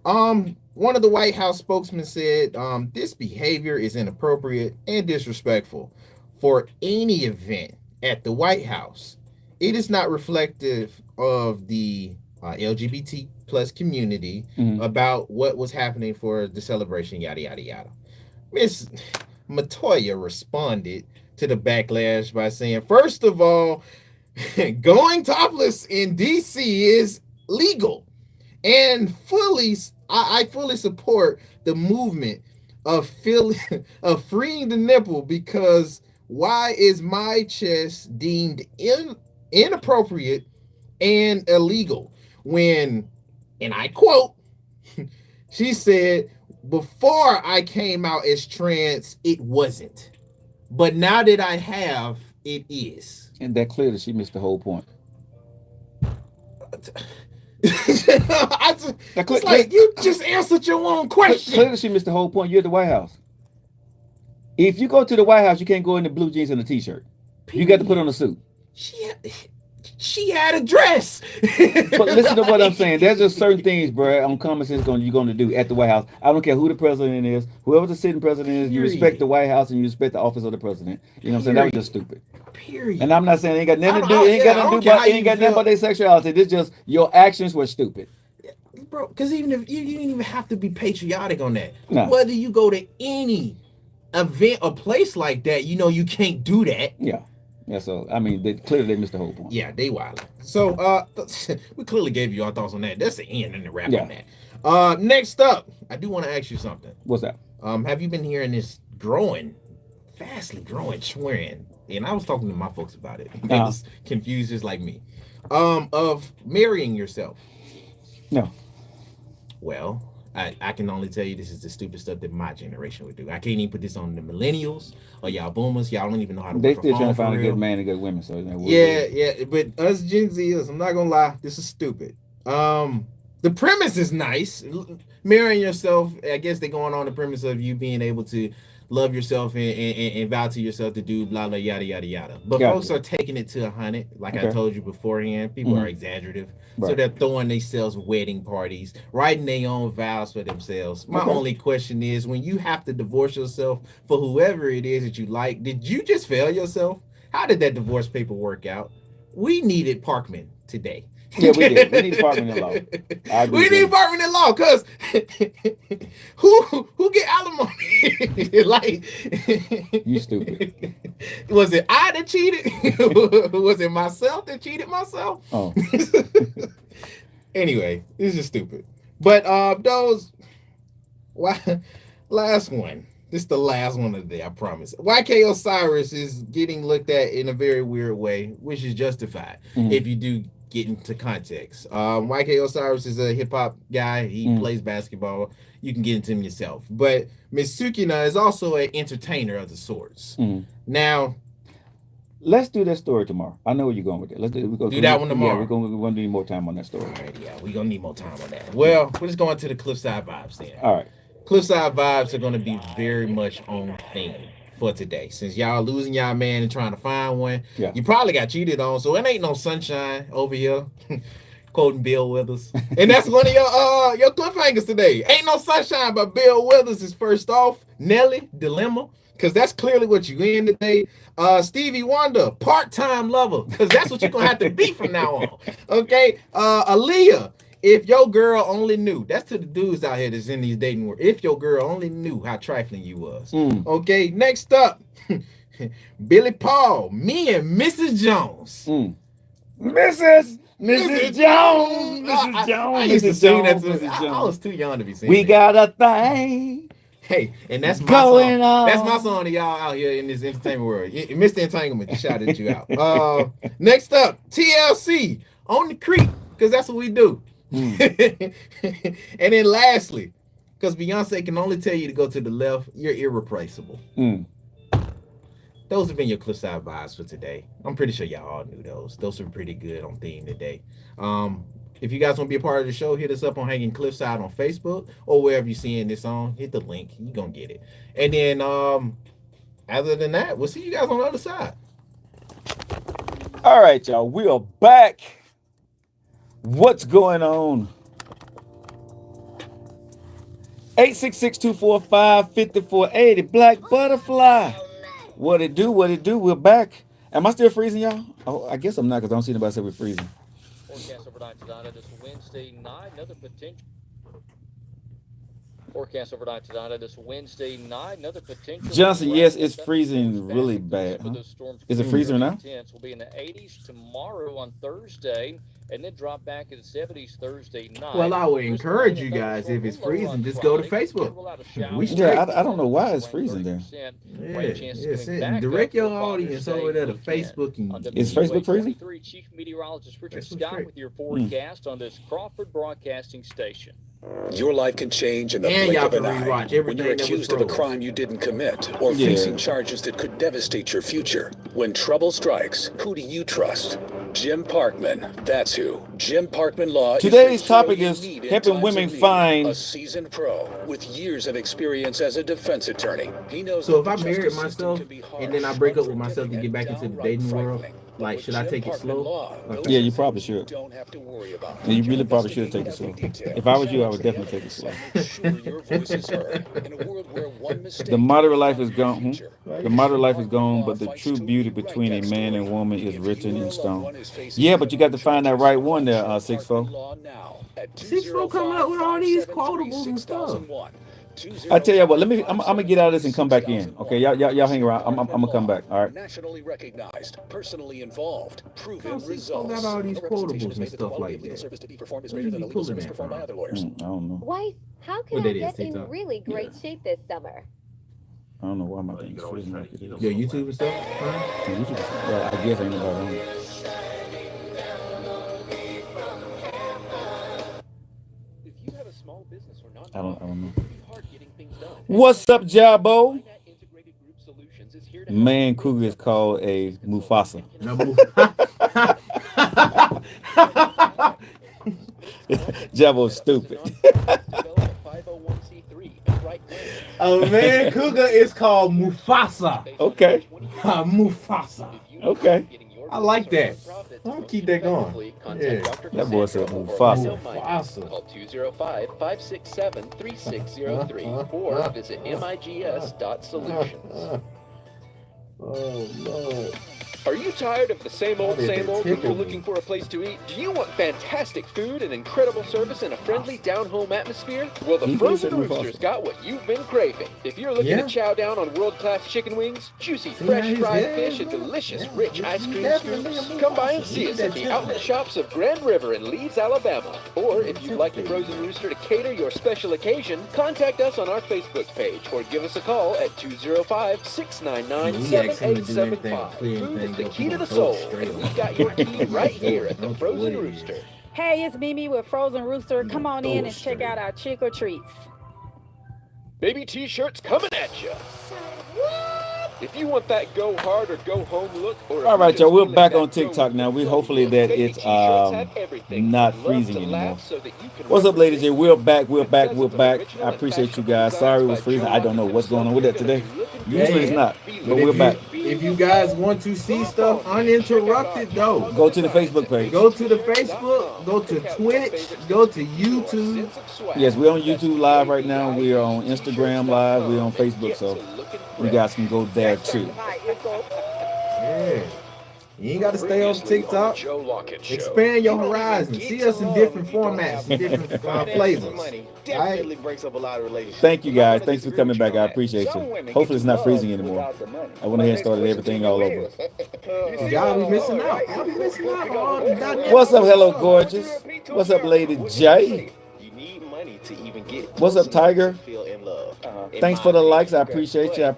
One of the White House spokesmen said, this behavior is inappropriate and disrespectful for any event at the White House. It is not reflective of the LGBT plus community about what was happening for the celebration, yada, yada, yada. Miss Matoya responded to the backlash by saying, first of all, going topless in DC is legal, and I fully support the movement of freeing the nipple, because why is my chest deemed inappropriate and illegal when, and I quote, she said, before I came out as trans, it wasn't. But now that I have, it is. And that clearly she missed the whole point. It's like you just answered your own question. Clearly she missed the whole point. You're at the White House. If you go to the White House, you can't go in the blue jeans and a t-shirt. You got to put on a suit. She had a dress. But listen to what I'm saying. There's just certain things, bro, on common sense you're going to do at the White House. I don't care who the president is, whoever the sitting president is, you respect the White House and you respect the office of the president. You know what I'm saying? That was just stupid. Period. And I'm not saying it ain't got nothing to do. It ain't got nothing about their sexuality. It's just your actions were stupid. Bro, because even if you didn't even have to be patriotic on that. No. Whether you go to any event or place like that, you know you can't do that. Yeah. Yeah, so I mean, clearly they missed the whole point. Yeah, they wild. So we clearly gave you our thoughts on that. That's the end and the wrap on that. Next up, I do want to ask you something. What's that? Have you been hearing this fastly growing trend? And I was talking to my folks about it. They was confused just like me. Of marrying yourself. No. Well, I can only tell you this is the stupid stuff that my generation would do. I can't even put this on the millennials or y'all boomers. Y'all don't even know how to. They still trying to find a good man and good women. So yeah. But us Gen Zers, I'm not gonna lie, this is stupid. The premise is nice. Marrying yourself, I guess they're going on the premise of you being able to love yourself and vow to yourself to do blah blah yada yada yada. But folks are taking it to 100. Like I told you beforehand, people are exaggerative. So they're throwing themselves wedding parties, writing their own vows for themselves. My only question is, when you have to divorce yourself for whoever it is that you like, did you just fail yourself? How did that divorce paper work out? We needed Parkman today. Yeah, we did. We need Parkman in law. We need Parkman in law, because who get alimony? Like, you stupid. Was it I that cheated? Was it myself that cheated myself? Oh. Anyway, this is stupid. But last one. This is the last one of the day, I promise. YK Osiris is getting looked at in a very weird way, which is justified if you do get into context. YK Osiris is a hip-hop guy. He plays basketball. You can get into him yourself. But Miss Sukina is also an entertainer of the sorts. Now, let's do that story tomorrow. I know where you're going with it. Let's do that one tomorrow. Yeah, we're going to need more time on that story. All right, yeah, we're going to need more time on that. Well, we're just going to the Cliffside Vibes then. All right. Cliffside Vibes are going to be very much on theme for today. Since y'all losing y'all man and trying to find one, you probably got cheated on, so it ain't no sunshine over here. Quoting Bill Withers. And that's one of your cliffhangers today. Ain't no sunshine, but Bill Withers is first off. Nelly, Dilemma, because that's clearly what you in today. Stevie Wonder, part-time lover, because that's what you're going to have to be from now on. Okay? Aaliyah, if your girl only knew. That's to the dudes out here that's in these dating world. If your girl only knew how trifling you was. Okay, next up. Billy Paul, me and Mrs. Jones. Mrs. Jones. Mrs. Jones. I used to sing that to Mrs. Jones. I was too young to be singing. We got a thing. Hey, and that's my song. That's my song to y'all out here in this entertainment world. Mr. Entanglement shouted you out. Next up, TLC, On the Creek, because that's what we do. And then lastly, because Beyonce can only tell you to go to the left, you're irreplaceable. Those have been your Cliffside Vibes for today. I'm pretty sure y'all all knew those. Those were pretty good on theme today. If you guys want to be a part of the show, hit us up on Hanging Cliffside on Facebook or wherever you're seeing this on. Hit the link. You're going to get it. And then, other than that, we'll see you guys on the other side. All right, y'all. We are back. What's going on? 866-245-5480. Black Butterfly. What it do? What it do? We're back. Am I still freezing, y'all? Oh, I guess I'm not because I don't see anybody say we're freezing. Forecast overnight tonight. This Wednesday night. Another potential. Forecast overnight tonight. This Wednesday night. Another potential. Johnson, yes, it's freezing really bad. Huh? Is it freezing now? Will be in the 80s tomorrow on Thursday, and then drop back in the 70s Thursday night. Well, I would encourage you guys, if it's freezing, just go to Facebook. I don't know why it's freezing there. Yeah. Direct your audience over there to Facebook. Is Facebook freezing? Chief Meteorologist Richard Scott with your forecast on this Crawford Broadcasting Station. Your life can change in the blink of an eye when you're accused of a crime you didn't commit or facing charges that could devastate your future. When trouble strikes, who do you trust? Jim Parkman. That's who. Jim Parkman Law. Today's topic is helping women find a seasoned pro with years of experience as a defense attorney. He knows. So if I married myself and then I break up with myself to get back into the dating world, like, should I take it slow? Yeah, you probably should. Don't have to worry about. You really probably should take it slow. If I was you, I would definitely take it slow. The moderate life is gone. The moderate life is gone, but the true beauty between a man and woman is written in stone. Yeah, but you got to find that right one there, 6'4". 6'4" coming up with all these quotables and stuff. I tell you what, I'm gonna get out of this and come back in. Okay, y'all hang around. I'm gonna come back. All right. Nationally recognized, personally involved, proven results. Got all these quotables and stuff like that. I don't know. Wife, how can I get in really great shape this summer? I don't know why my thing is freezing like it is. Your YouTube and stuff? Well, I guess ain't nobody on it. I don't know. What's up, Jabo? Man, Cougar is called a Mufasa. Jabo's stupid. A man cougar is called Mufasa. Okay. Mufasa. Okay. I like that. I'm gonna keep that going. Yeah. That boy said Mufasa. Call 205-567-3603 or visit migs.solutions. Oh, Lord. Are you tired of the same old, but you're looking for a place to eat? Do you want fantastic food and incredible service in a friendly, down-home atmosphere? Well, the Frozen Rooster's got what you've been craving. If you're looking to chow down on world-class chicken wings, juicy, fresh fried fish, and delicious, rich ice cream scoops, come by and see us at the outlet shops of Grand River in Leeds, Alabama. Or if you'd like the Frozen Rooster to cater your special occasion, contact us on our Facebook page or give us a call at 205-699-7875. Food is the key to the soul, and we got your key right here at the Frozen Rooster. Hey, it's Mimi with Frozen Rooster. Come on in and check out our trick or treats. Baby t-shirts coming at you. If you want that go hard or go home look, or all right, y'all, we're back on TikTok now. We hopefully that it's not freezing anymore. What's up, ladies? We're back. I appreciate you guys. Sorry it was freezing. I don't know what's going on with that today. Usually it's not, but we're back. If you guys want to see stuff uninterrupted, though, go to the Facebook page. Go to the Facebook. Go to Twitch. Go to YouTube. Yes, we're on YouTube Live right now. We're on Instagram Live. We're on Facebook, so you guys can go there too. Yeah. You ain't got to stay on TikTok. Expand your horizons. See us in different formats, in different flavors. Definitely breaks up a lot of relationships. Thank you guys. Thanks for coming back. I appreciate you. Hopefully it's not freezing anymore. I went ahead and started everything all over. Y'all be missing out. What's up, hello gorgeous? What's up, Lady J? To even get what's up, Tiger? Feel in love. Thanks for the likes. I appreciate you. You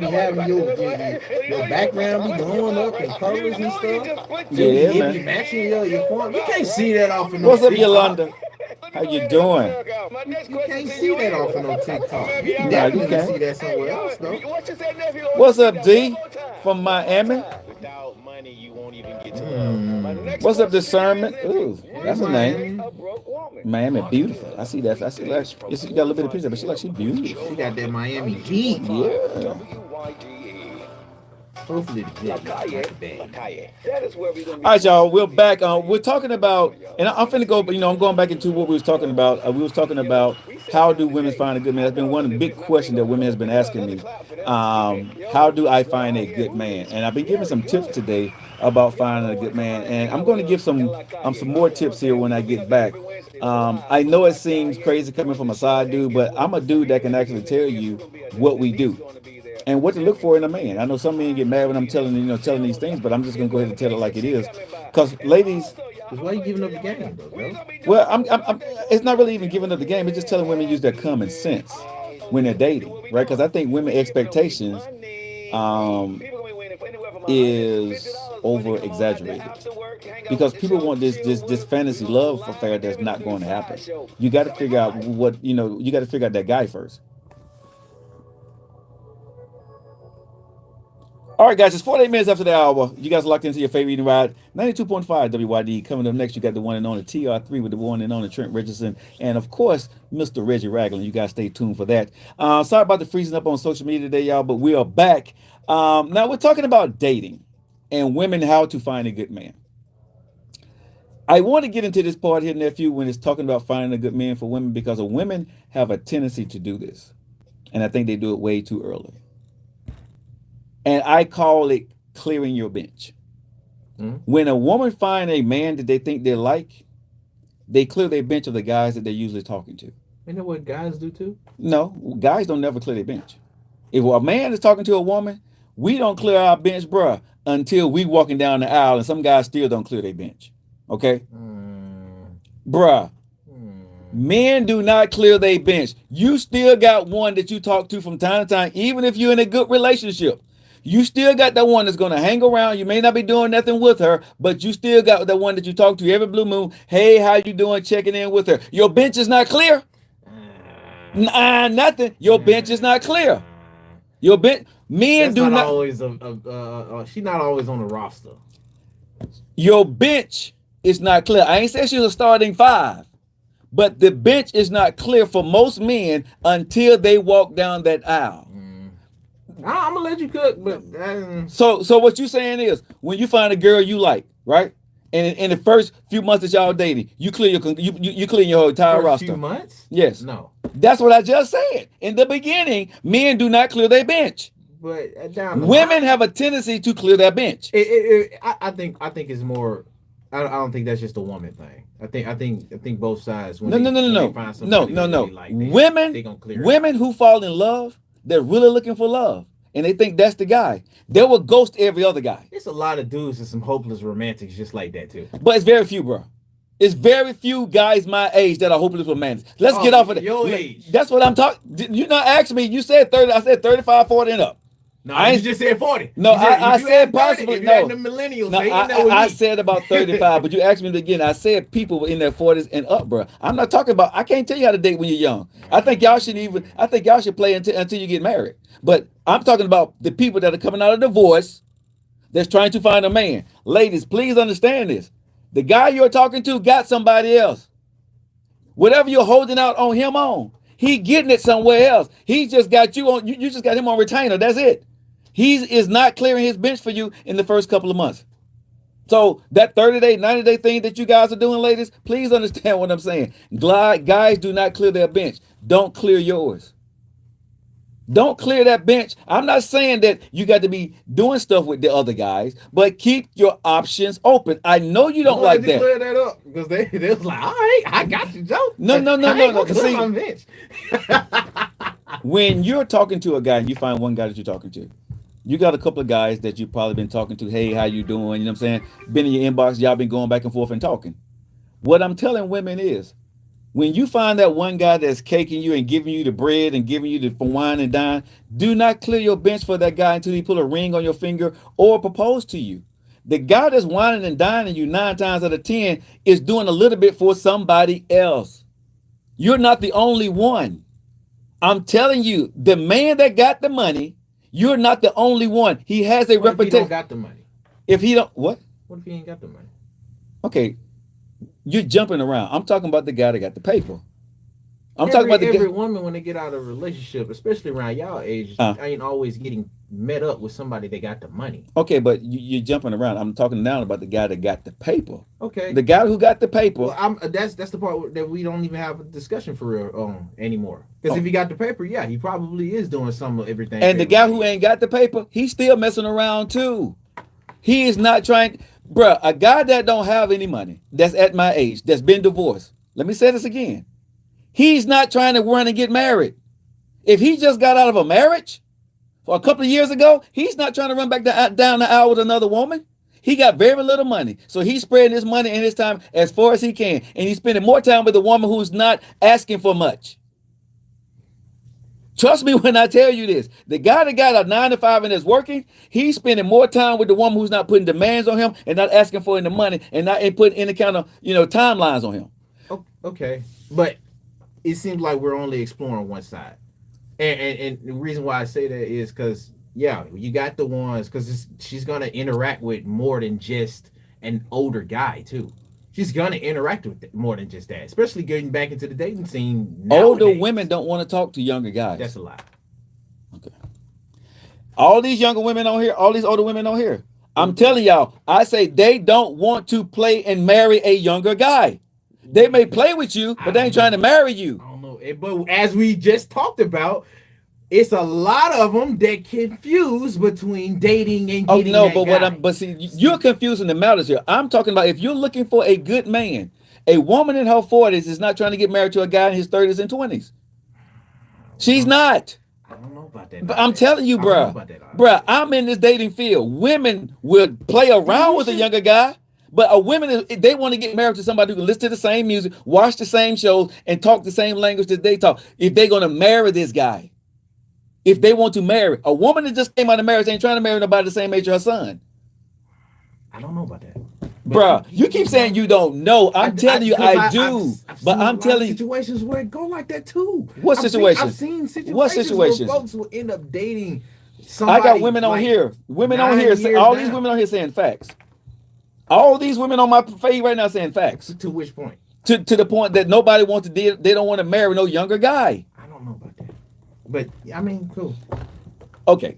be having your background be blowing up and colors and stuff. Yeah, you man. be matching your form. You can't see that off of no What's up, TikTok. Yolanda? How you doing? You can't see that off of no TikTok. You can definitely see that somewhere else, though. What's up, D? From Miami? Without money, you won't even get to What's up, discernment? Ooh, that's a name. Miami beautiful. I see that. I see like you got a little bit of picture, but she's beautiful. She got that Miami heat. Yeah. Hopefully All right, y'all. We're back. We're talking about, and I'm finna go. I'm going back into what we was talking about. We was talking about how do women find a good man. That's been one of the big questions that women has been asking me. How do I find a good man? And I've been giving some tips today about finding a good man, and I'm going to give some more tips here when I get back. I know it seems crazy coming from a side dude, but I'm a dude that can actually tell you what we do and what to look for in a man. I know some men get mad when I'm telling these things, but I'm just gonna go ahead and tell it like it is. Because ladies, why are you giving up the game, though, bro? Well, I'm it's not really even giving up the game. It's just telling women use their common sense when they're dating, right? Because I think women expectations is over exaggerated. Because people want this fantasy love affair that's not going to happen. You got to figure out you got to figure out that guy first. All right, guys, it's 48 minutes after the hour. You guys are locked into your favorite eating ride, 92.5 WYD. Coming up next, you got the one and only TR3 with the one and only Trent Richardson. And, of course, Mr. Reggie Ragland. You guys stay tuned for that. Sorry about the freezing up on social media today, y'all, but we are back. Now, we're talking about dating and women, how to find a good man. I want to get into this part here, nephew, when it's talking about finding a good man for women, because women have a tendency to do this. And I think they do it way too early. And I call it clearing your bench. When a woman finds a man that they think they like, they clear their bench of the guys that they're usually talking to. You know what guys do too? No, guys don't never clear their bench. If a man is talking to a woman, we don't clear our bench, bruh, until we walking down the aisle, and some guys still don't clear their bench. Okay? Bruh. Men do not clear their bench. You still got one that you talk to from time to time, even if you're in a good relationship. You still got that one that's going to hang around. You may not be doing nothing with her, but you still got the one that you talk to every blue moon. Hey, how you doing? Checking in with her. Your bench is not clear. Nothing. Your bench is not clear. Your bench. Men do not always. She's not always on the roster. Your bench is not clear. I ain't saying she's a starting five, but the bench is not clear for most men until they walk down that aisle. I'm gonna let you cook, but so what you saying is, when you find a girl you like, right, and in the first few months that y'all dating, you clear your entire roster. Few months? Yes. No. That's what I just said. In the beginning, men do not clear their bench. But women have a tendency to clear their bench. I think it's more. I don't think that's just a woman thing. I think both sides. No. Women who fall in love, they're really looking for love, and they think that's the guy. They will ghost every other guy. There's a lot of dudes and some hopeless romantics just like that too. But it's very few, bro. It's very few guys my age that are hopeless romantics. Let's get off of that. Your age. That's what I'm talking. You not asked me. You said 30. I said 35, 40 and up. No, you just said 40. No, I said possibly. No, the millennials. No, I said about 35, but you asked me again. I said people in their 40s and up, bro. I'm not talking about. I can't tell you how to date when you're young. I think y'all should play until you get married. But I'm talking about the people that are coming out of divorce, that's trying to find a man. Ladies, please understand this. The guy you're talking to got somebody else. Whatever you're holding out on him on, he getting it somewhere else. He just got you on. You just got him on retainer. That's it. He is not clearing his bench for you in the first couple of months. So that 30-day, 90-day thing that you guys are doing, ladies, please understand what I'm saying. Guys do not clear their bench. Don't clear yours. Don't clear that bench. I'm not saying that you got to be doing stuff with the other guys, but keep your options open. I know you don't like that. Clear that up because they was like, all right, I got you, Joe. No. See, my bench. When you're talking to a guy and you find one guy that you're talking to, you got a couple of guys that you've probably been talking to. Hey, how you doing? You know what I'm saying? Been in your inbox. Y'all been going back and forth and talking. What I'm telling women is, when you find that one guy that's caking you and giving you the bread and giving you the wine and dine, do not clear your bench for that guy until he put a ring on your finger or propose to you. The guy that's whining and dining you 9 times out of 10 is doing a little bit for somebody else. You're not the only one. I'm telling you, the man that got the money, you're not the only one. He has a reputation. If he don't got the money. If he don't, what? What if he ain't got the money? Okay, you're jumping around. I'm talking about the guy that got the paper. I'm talking about every woman when they get out of a relationship, especially around y'all age, ain't always getting met up with somebody that got the money. Okay, but you're jumping around. I'm talking now about the guy that got the paper. Okay, the guy who got the paper. Well, that's the part that we don't even have a discussion for real anymore. Because if he got the paper, yeah, he probably is doing some of everything. And the guy who ain't got the paper, he's still messing around too. He is not trying, bruh. A guy that don't have any money, that's at my age, that's been divorced. Let me say this again. He's not trying to run and get married. If he just got out of a marriage for a couple of years ago, he's not trying to run back down the aisle with another woman. He got very little money. So he's spreading his money and his time as far as he can. And he's spending more time with a woman who's not asking for much. Trust me when I tell you this. The guy that got a 9 to 5 and is working, he's spending more time with the woman who's not putting demands on him and not asking for any money and not putting any kind of, timelines on him. Okay. But it seems like we're only exploring one side. And the reason why I say that is because, yeah, you got the ones, because she's going to interact with more than just an older guy, too. She's going to interact with more than just that, especially getting back into the dating scene nowadays. Older women don't want to talk to younger guys. That's a lie. Okay. All these younger women on here, all these older women on here, I'm telling y'all, I say they don't want to play and marry a younger guy. They may play with you, but they ain't trying to marry you. I don't know. But as we just talked about, it's a lot of them that confuse between dating and getting but see, you're confusing the matters here. I'm talking about if you're looking for a good man, a woman in her 40s is not trying to get married to a guy in his 30s and 20s. She's not. I don't know about that. But I'm telling you, bruh, I'm in this dating field. Women will play around with a younger guy. But a women, they want to get married to somebody who can listen to the same music, watch the same shows, and talk the same language that they talk. If they're going to marry this guy, if they want to marry, a woman that just came out of marriage ain't trying to marry nobody the same age as her son. I don't know about that. Bruh, you keep saying you don't know. I'm telling you, I do. But I'm telling you, situations where it go like that too. What situation? I've seen situations what situations? where folks will end up dating somebody. I got women on here. Women on here. All these women on here saying facts. All these women on my feed right now saying facts. To which point? To the point that nobody wants to. They don't want to marry no younger guy. I don't know about that. But I mean, cool. Okay.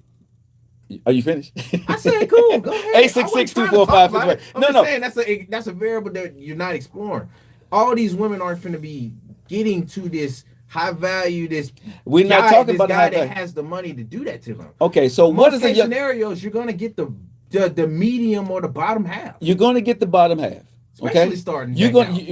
Are you finished? I said cool. Go ahead. 866-245. No. Saying that's a variable that you're not exploring. All these women aren't going to be getting to this high value. We're not talking about guy that has the money to do that to them. Okay, so what is the scenarios? You're going to get the medium or the bottom half. You're going to get the bottom half. Especially starting.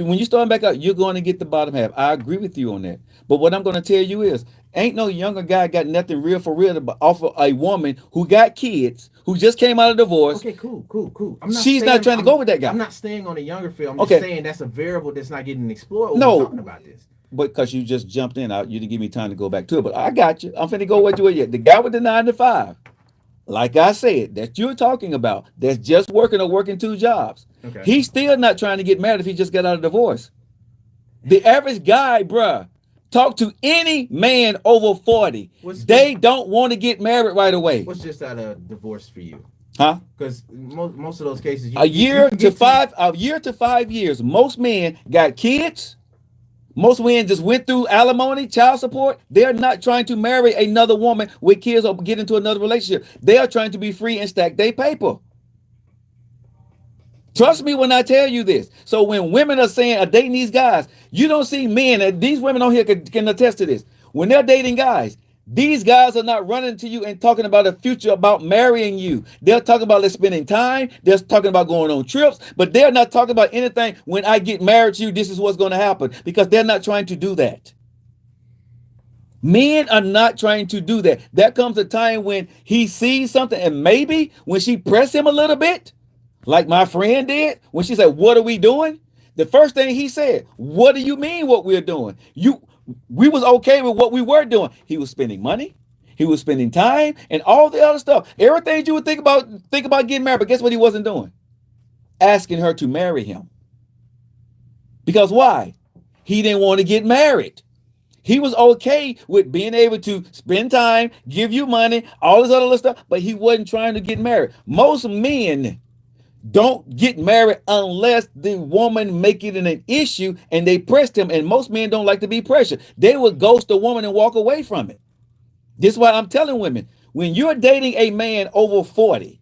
When you start back out, you're going to get the bottom half. I agree with you on that. But what I'm going to tell you is, ain't no younger guy got nothing real for real to offer a woman who got kids, who just came out of divorce. Okay, cool. She's not trying to go with that guy. I'm not staying on a younger field. I'm just saying that's a variable that's not getting explored. We're talking about this. But because you just jumped in, you didn't give me time to go back to it. But I got you. I'm finna go with you yet. The guy with the 9 to 5. Like I said, that you're talking about, that's just working or working 2 jobs. Okay. He's still not trying to get married if he just got out of divorce. The average guy, bruh, talk to any man over 40. They don't want to get married right away. What's just out of divorce for you? Huh? Because most of those cases, a year to 5 years. Most men got kids. Most men just went through alimony, child support. They're not trying to marry another woman with kids or get into another relationship. They are trying to be free and stack their paper. Trust me when I tell you this. So when women are saying are dating these guys, you don't see men, and these women on here can attest to this. When they're dating guys, these guys are not running to you and talking about a future, about marrying you. They're talking about spending time. They're talking about going on trips, but they're not talking about anything. When I get married to you, this is what's going to happen, because they're not trying to do that. Men are not trying to do that. There comes a time when he sees something, and maybe when she pressed him a little bit, like my friend did, when she said, "What are we doing?" The first thing he said, "What do you mean what we're doing? We was okay with what we were doing." He was spending money, he was spending time, and all the other stuff. Everything you would think about getting married. But guess what he wasn't doing? Asking her to marry him. Because why? He didn't want to get married. He was okay with being able to spend time, give you money, all this other stuff, but he wasn't trying to get married. Most men, Don't get married unless the woman make it an issue and they pressed him. And most men don't like to be pressured. They would ghost a woman and walk away from it. This is why I'm telling women, when you're dating a man over 40,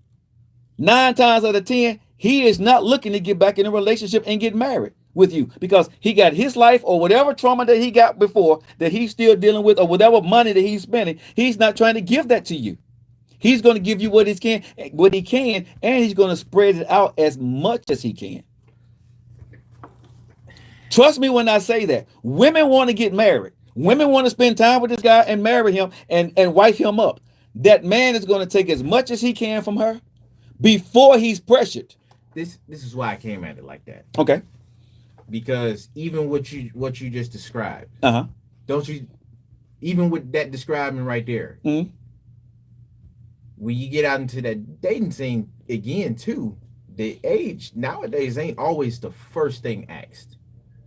9 times out of 10, he is not looking to get back in a relationship and get married with you because he got his life or whatever trauma that he got before that he's still dealing with or whatever money that he's spending. He's not trying to give that to you. He's going to give you what he can, and he's going to spread it out as much as he can. Trust me when I say that. Women want to get married. Women want to spend time with this guy and marry him and wife him up. That man is going to take as much as he can from her before he's pressured. This is why I came at it like that. Okay. Because even what you just described, don't you? Even with that describing right there, when you get out into that dating scene again, too, the age nowadays ain't always the first thing asked,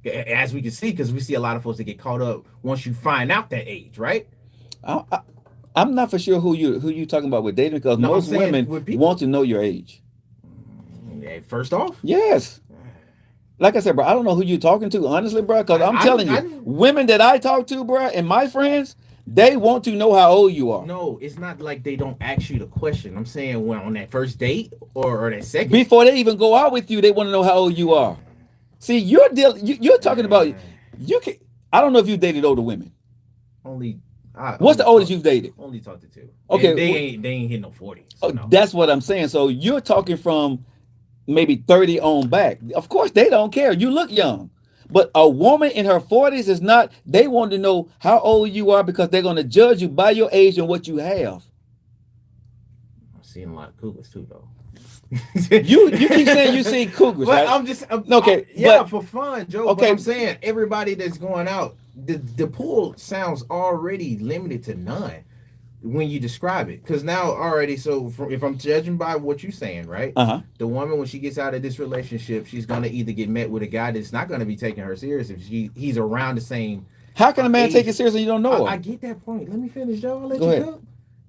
as we can see, because we see a lot of folks that get caught up once you find out that age, right? I'm not for sure who you talking about with dating because most women want to know your age. First off, yes. Like I said, bro, I don't know who you're talking to, honestly, bro, because I'm telling you, women that I talk to, bro, and my friends, they want to know how old you are. No, it's not like they don't ask you the question. I'm saying when on that first date or that second. Before they even go out with you, they want to know how old you are. See, you're talking about, you can. I don't know if you dated older women. What's the oldest you've dated? Only talked to 2. Okay. And they ain't hit no 40. So no. That's what I'm saying. So you're talking from maybe 30 on back. Of course, they don't care. You look young. But a woman in her 40s is not, they want to know how old you are because they're going to judge you by your age and what you have. I'm seeing a lot of cougars too, though. you keep saying you see cougars, right? For fun, Joe. Okay. But I'm saying everybody that's going out, the pool sounds already limited to none when you describe it. Because now already, if I'm judging by what you're saying, right? The woman, when she gets out of this relationship, she's going to either get met with a guy that's not going to be taking her serious if he's around the same. How can a man take it seriously and you don't know her? I get that point. Let me finish, Joe. I'll let Go you ahead. go.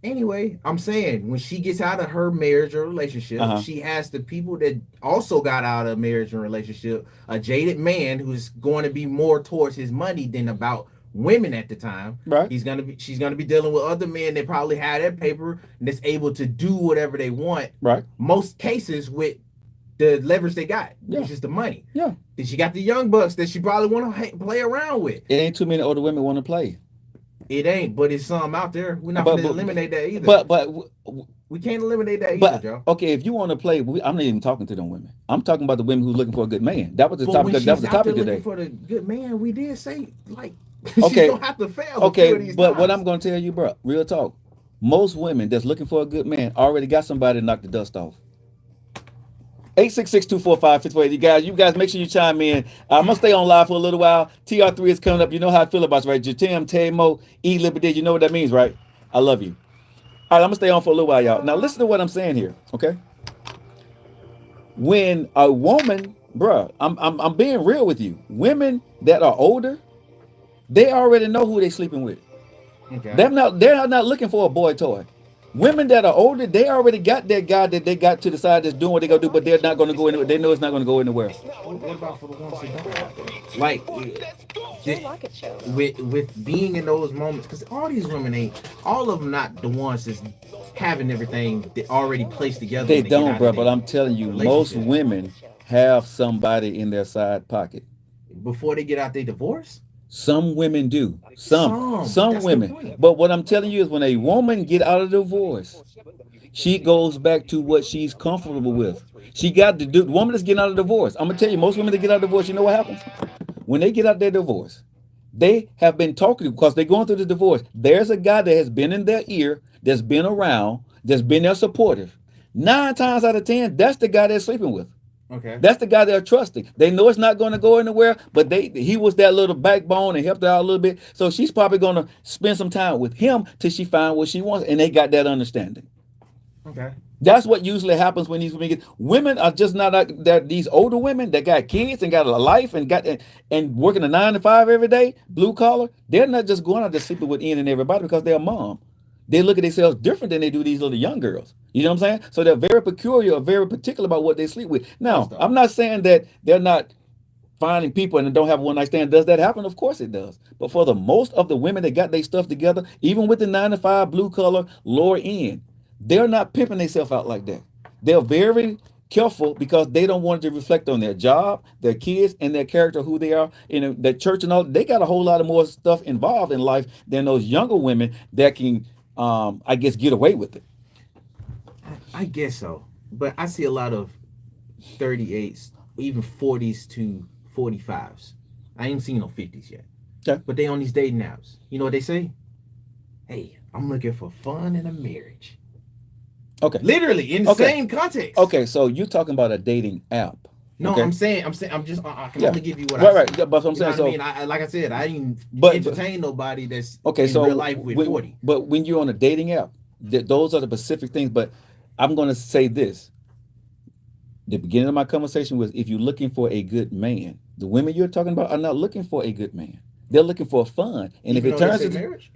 Anyway, I'm saying when she gets out of her marriage or relationship, she has the people that also got out of marriage and relationship, a jaded man who's going to be more towards his money than about women at the time. Right. She's gonna be dealing with other men that probably have that paper and that's able to do whatever they want. Right. Most cases with the leverage they got, which is the money. Yeah. Then she got the young bucks that she probably want to play around with. It ain't too many older women want to play. It ain't, but it's some out there. We're not going to eliminate that either. But we can't eliminate that either, Joe. Okay, if you want to play, I'm not even talking to them women. I'm talking about the women who's looking for a good man. That was the topic. That was the topic today. For the good man, we did say like. Okay. She don't have to fail. Okay, but what I'm going to tell you, bro, real talk. Most women that's looking for a good man already got somebody to knock the dust off. 866-245-5480. You guys, make sure you chime in. I'm going to stay on live for a little while. TR3 is coming up. You know how I feel about it, right? Jatim, Tamo, E Liberty. You know what that means, right? I love you. All right, I'm going to stay on for a little while, y'all. Now, listen to what I'm saying here, okay? When a woman, bruh, I'm being real with you. Women that are older, they already know who they're sleeping with. Okay. They're not looking for a boy toy. Women that are older, they already got that guy that they got to the side that's doing what they gonna do, but they're not gonna go anywhere. They know it's not gonna go anywhere. What about for the ones that don't? Like with being in those moments, because all these women all of them not the ones that's having everything that already placed together. They don't, bro. But I'm telling you, most women have somebody in their side pocket before they get out their divorce. Some women do. Some women. But what I'm telling you is when a woman get out of divorce, she goes back to what she's comfortable with. She got the woman that's getting out of divorce. I'm going to tell you, most women that get out of divorce, you know what happens? When they get out their divorce, they have been talking because they're going through the divorce. There's a guy that has been in their ear, that's been around, that's been there supportive. 9 times out of 10, that's the guy they're sleeping with. Okay. That's the guy they're trusting. They know it's not going to go anywhere, but he was that little backbone and helped her out a little bit. So she's probably going to spend some time with him till she finds what she wants, and they got that understanding. Okay. That's what usually happens when these women get. Women are just not like that. These older women that got kids and got a life and and working a 9 to 5 every day, blue collar. They're not just going out there sleeping with any and everybody because they're a mom. They look at themselves different than they do these little young girls. You know what I'm saying? So they're very peculiar, very particular about what they sleep with. Now, I'm not saying that they're not finding people and don't have a one night stand. Does that happen? Of course it does. But for the most of the women that got their stuff together, even with the 9 to 5 blue collar lower end, they're not pimping themselves out like that. They're very careful because they don't want it to reflect on their job, their kids, and their character, who they are in the church and all. They got a whole lot of more stuff involved in life than those younger women that can, I guess, get away with it. I guess so. But I see a lot of 38s, even 40s to 45s. I ain't seen no 50s yet. Okay. But they on these dating apps. You know what they say? Hey, I'm looking for fun in a marriage. Okay. Literally in the same context. Okay, so you're talking about a dating app. No, okay? I'm saying, I can only give you what right, I right. Yeah, but I'm saying, so, I mean, like I said, I didn't entertain nobody that's okay, in so real life with 40. But when you're on a dating app, those are the specific things. But I'm going to say this. The beginning of my conversation was, if you're looking for a good man, the women you're talking about are not looking for a good man. They're looking for fun. And Even if it turns into marriage,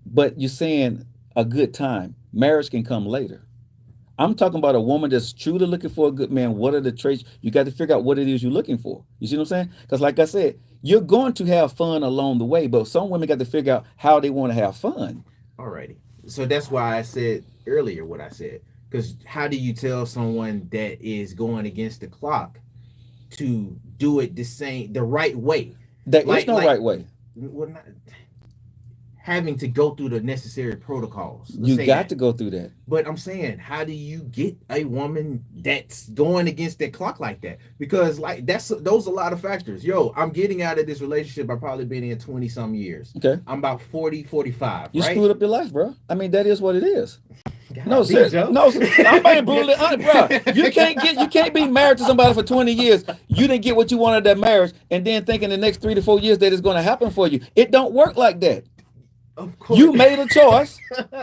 but you're saying a good time, marriage can come later. I'm talking about a woman that's truly looking for a good man. What are the traits? You got to figure out what it is you're looking for. You see what I'm saying? Because like I said, you're going to have fun along the way, but some women got to figure out how they want to have fun. Alrighty. So that's why I said earlier what I said. Because how do you tell someone that is going against the clock to do it the right way? There is no right way. Well, not having to go through the necessary protocols. You got to go through that. But I'm saying, how do you get a woman that's going against that clock like that? Because like those are a lot of factors. Yo, I'm getting out of this relationship. I've probably been in 20 some years. Okay. I'm about 40, 45. You right? screwed up your life, bro. I mean, that is what it is. God, no, sir. No, I'm being brutally honest, bro. You can't be married to somebody for 20 years. You didn't get what you wanted that marriage, and then think in the next 3 to 4 years that it's going to happen for you. It don't work like that. Of course. You made a choice.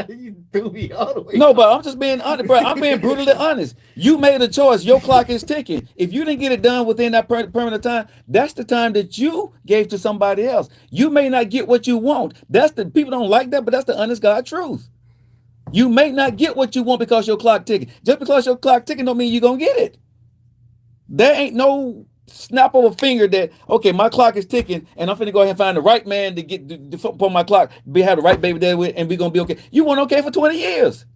You threw me all the way. No, but I'm just being honest, bro. I'm being brutally honest. You made a choice. Your clock is ticking. If you didn't get it done within that permanent time, that's the time that you gave to somebody else. You may not get what you want. People don't like that, but that's the honest God truth. You may not get what you want because your clock ticking. Just because your clock ticking don't mean you're going to get it. There ain't no snap of a finger that, okay, my clock is ticking and I'm finna go ahead and find the right man to get for my clock, have the right baby there with, and we're going to be okay. You weren't okay for 20 years.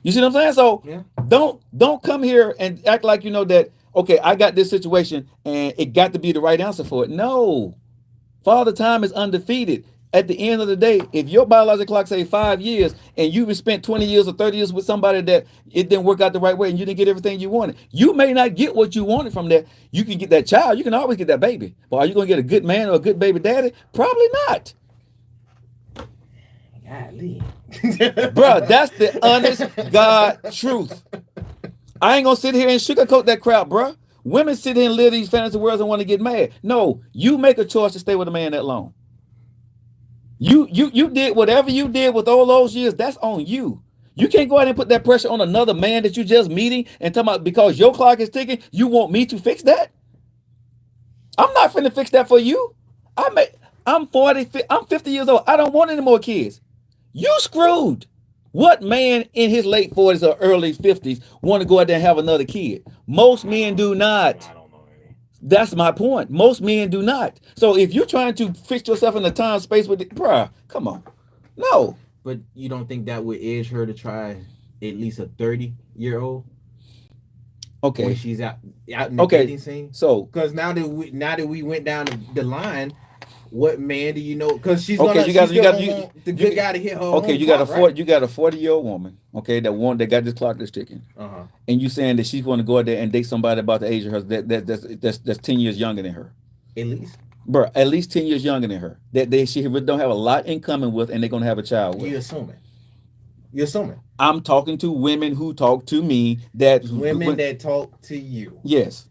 You see what I'm saying? So yeah. Don't come here and act like you know that, okay, I got this situation and it got to be the right answer for it. No. Father Time is undefeated. At the end of the day, if your biological clock say 5 years and you've spent 20 years or 30 years with somebody that it didn't work out the right way and you didn't get everything you wanted, you may not get what you wanted from that. You can get that child. You can always get that baby. But are you going to get a good man or a good baby daddy? Probably not. Golly. Bruh, that's the honest God truth. I ain't going to sit here and sugarcoat that crowd, bruh. Women sit here and live these fantasy worlds and want to get mad. No, you make a choice to stay with a man that long. You did whatever you did with all those years. That's on you. You can't go ahead and put that pressure on another man that you just meeting and talking about because your clock is ticking, you want me to fix that? I'm not finna fix that for you. I'm 50 years old. I don't want any more kids. You screwed. What man in his late 40s or early 50s want to go out there and have another kid? Most men do not. That's my point. Most men do not. So if you're trying to fix yourself in the time space with it, bruh, come on. No. But you don't think that would edge her to try at least a 30-year-old? Okay. When she's out in the dating scene? So because now that we went down the line, what man do you know? Because she's okay, you got the good guy to hit her. Okay, you got a 40-year-old woman, okay, that got this clock that's ticking. And you saying that she's going to go out there and date somebody about the age of her that's 10 years younger than her. At least. Bro, at least 10 years younger than her. That she don't have a lot in common with and they're going to have a child with. You're assuming. I'm talking to women who talk to me that talk to you. Yes.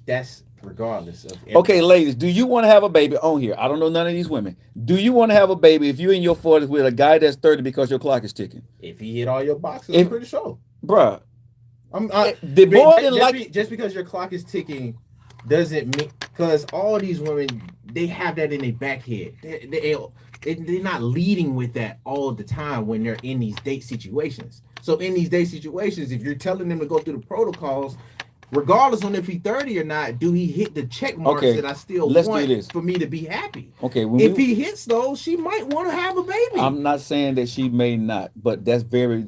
That's regardless of everything. Okay, ladies, do you want to have a baby on here? I don't know none of these women. Do you want to have a baby if you're in your 40s with a guy that's 30 because your clock is ticking? If he hit all your boxes, I'm pretty sure. Bruh. Just because your clock is ticking doesn't mean, because all these women, they have that in their back head. They're not leading with that all the time when they're in these date situations. So in these date situations, if you're telling them to go through the protocols, regardless on if he's 30 or not, do he hit the check marks that I still want for me to be happy? Okay. If he hits those, she might want to have a baby. I'm not saying that she may not, but that's very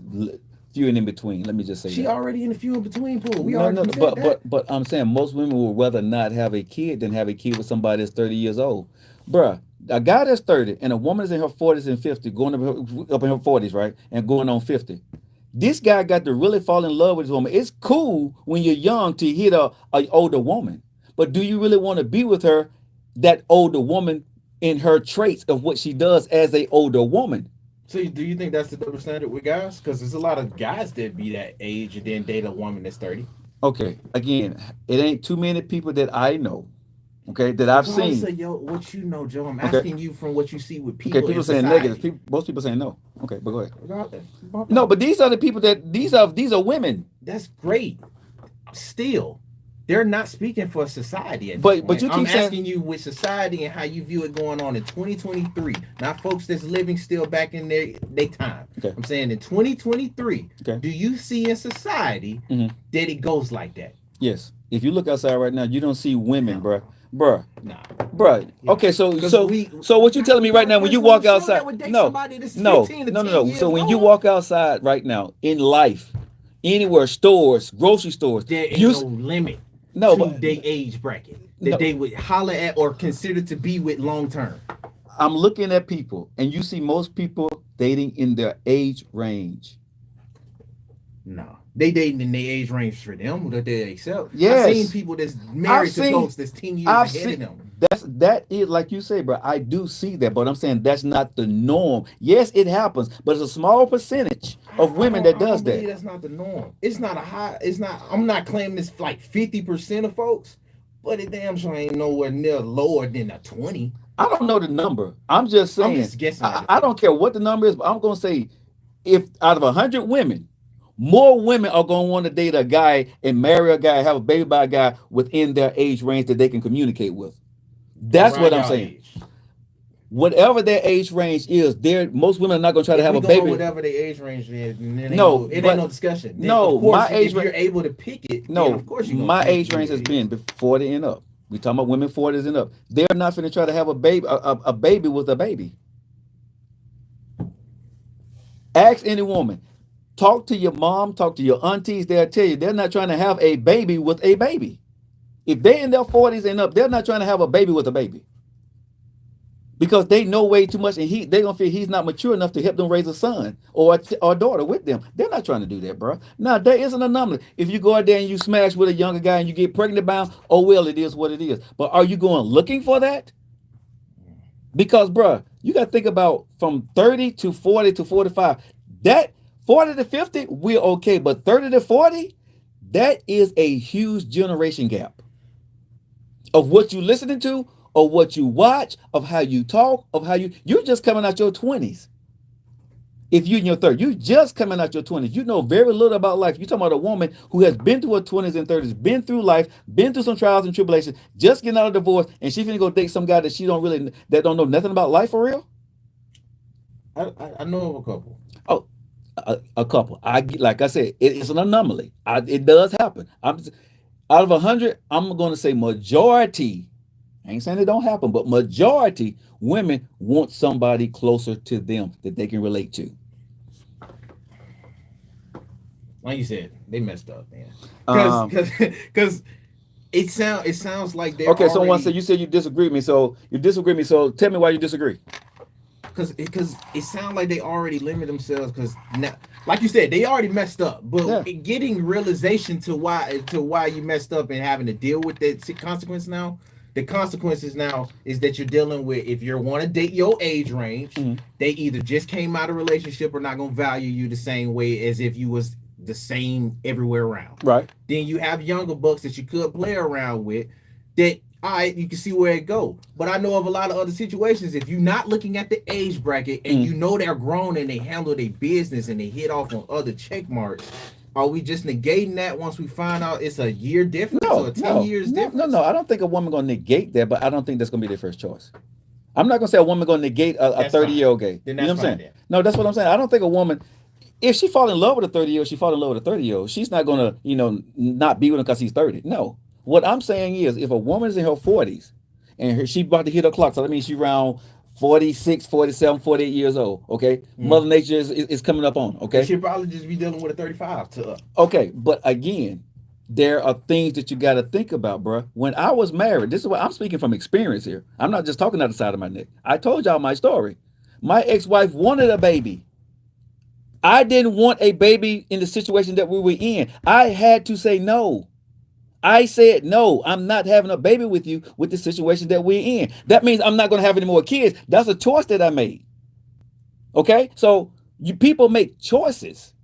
few and in between. Let me just say she that. already in the few in between pool. But I'm saying most women would rather not have a kid than have a kid with somebody that's 30 years old. Bruh, a guy that's 30 and a woman is in her 40s and 50, going up in her 40s, right? And going on 50. This guy got to really fall in love with this woman. It's cool when you're young to hit a older woman. But do you really want to be with her, that older woman, in her traits of what she does as a older woman? So do you think that's the double standard with guys? Because there's a lot of guys that be that age and then date a woman that's 30. Okay, again, it ain't too many people that I know, okay, that I've seen. Say, yo, what you know, Joe? I'm asking you from what you see with people. Okay, people saying negative. Most people saying no. Okay, but go ahead. No, but these are the people that these are women. That's great. Still, they're not speaking for society. But you keep I'm saying, asking you with society and how you view it going on in 2023, not folks that's living still back in their time. Okay. I'm saying in 2023, do you see in society that it goes like that? Yes. If you look outside right now, you don't see women, bruh. Bruh. Nah. Bruh. Okay, so what you telling me right now when you walk outside? No. So when you walk outside right now in life, anywhere, stores, grocery stores, there ain't no limit. No, but they age bracket that they would holler at or consider to be with long term. I'm looking at people, and you see most people dating in their age range. No, they dating in their age range for them that they accept. Yes, I've seen people that's married to folks that's 10 years ahead of them. That is like you say, bro. I do see that, but I'm saying that's not the norm. Yes, it happens, but it's a small percentage of women that does that. That's not the norm. It's not a high. It's not. I'm not claiming it's like 50% of folks, but it damn sure ain't nowhere near lower than a 20. I don't know the number. I'm just saying. I'm just guessing. I don't care what the number is, but I'm gonna say, if out of 100 women, more women are gonna want to date a guy and marry a guy, have a baby by a guy within their age range that they can communicate with. That's what I'm saying. Age. Whatever their age range is, most women are not going to try to have a baby. Whatever their age range is, it ain't no discussion. Then, no, of course, my age if you're able to pick it, no, of course my age range has been 40 and up. We talking about women 40s and up. They're not going to try to have a baby with a baby. Ask any woman. Talk to your mom, talk to your aunties. They'll tell you they're not trying to have a baby with a baby. If they're in their 40s and up, they're not trying to have a baby with a baby. Because they know way too much, and they're going to feel he's not mature enough to help them raise a son or a daughter with them. They're not trying to do that, bro. Now, there is an anomaly. If you go out there and you smash with a younger guy and you get pregnant by him, oh, well, it is what it is. But are you going looking for that? Because, bro, you got to think about from 30 to 40 to 45. That 40 to 50, we're okay. But 30 to 40, that is a huge generation gap of what you listening to, or what you watch, of how you talk, of how you're just coming out your 20s. If you're in your 30s, you're just coming out your 20s. You know very little about life. You're talking about a woman who has been through her 20s and 30s, been through life, been through some trials and tribulations, just getting out of divorce, and she's finna go date some guy that that don't know nothing about life for real? I know of a couple. Oh, a couple. Like I said, it's an anomaly. It does happen. Out of 100, I'm going to say majority, I ain't saying it don't happen, but majority women want somebody closer to them that they can relate to. Like you said, they messed up, man. Because it sounds like they're okay. So once you said you disagree with me, so you disagree with me. So tell me why you disagree. Because it sounds like they already limit themselves. Because now, like you said, they already messed up. But getting realization to why you messed up and having to deal with that consequence now. The consequences now is that you're dealing with, if you want to date your age range, they either just came out of a relationship or not going to value you the same way as if you was the same everywhere around. Right. Then you have younger bucks that you could play around with that, all right, you can see where it go. But I know of a lot of other situations, if you're not looking at the age bracket and you know they're grown and they handle their business and they hit off on other check marks, Are we just negating that once we find out it's a year difference or 10 years difference? No. I don't think a woman gonna negate that, but I don't think that's gonna be their first choice. I'm not gonna say a woman gonna negate a 30-year-old gay. Then you know that's what I'm saying? then. No, that's what I'm saying. I don't think a woman, if she fall in love with a 30-year-old, she fall in love with a 30-year-old. She's not gonna, not be with him because he's 30. No. What I'm saying is, if a woman's in her 40s and she about to hit her clock, so that means she's around 46, 47, 48 years old. Okay, Mother Nature is coming up on. Okay, she'll probably just be dealing with a 35 to. Okay, but again, there are things that you got to think about, bro. When I was married, this is what I'm speaking from experience here. I'm not just talking out the side of my neck. I told y'all my story. My ex-wife wanted a baby. I didn't want a baby in the situation that we were in. I had to say no. I said, no, I'm not having a baby with you with the situation that we're in. That means I'm not going to have any more kids. That's a choice that I made. Okay? So people make choices.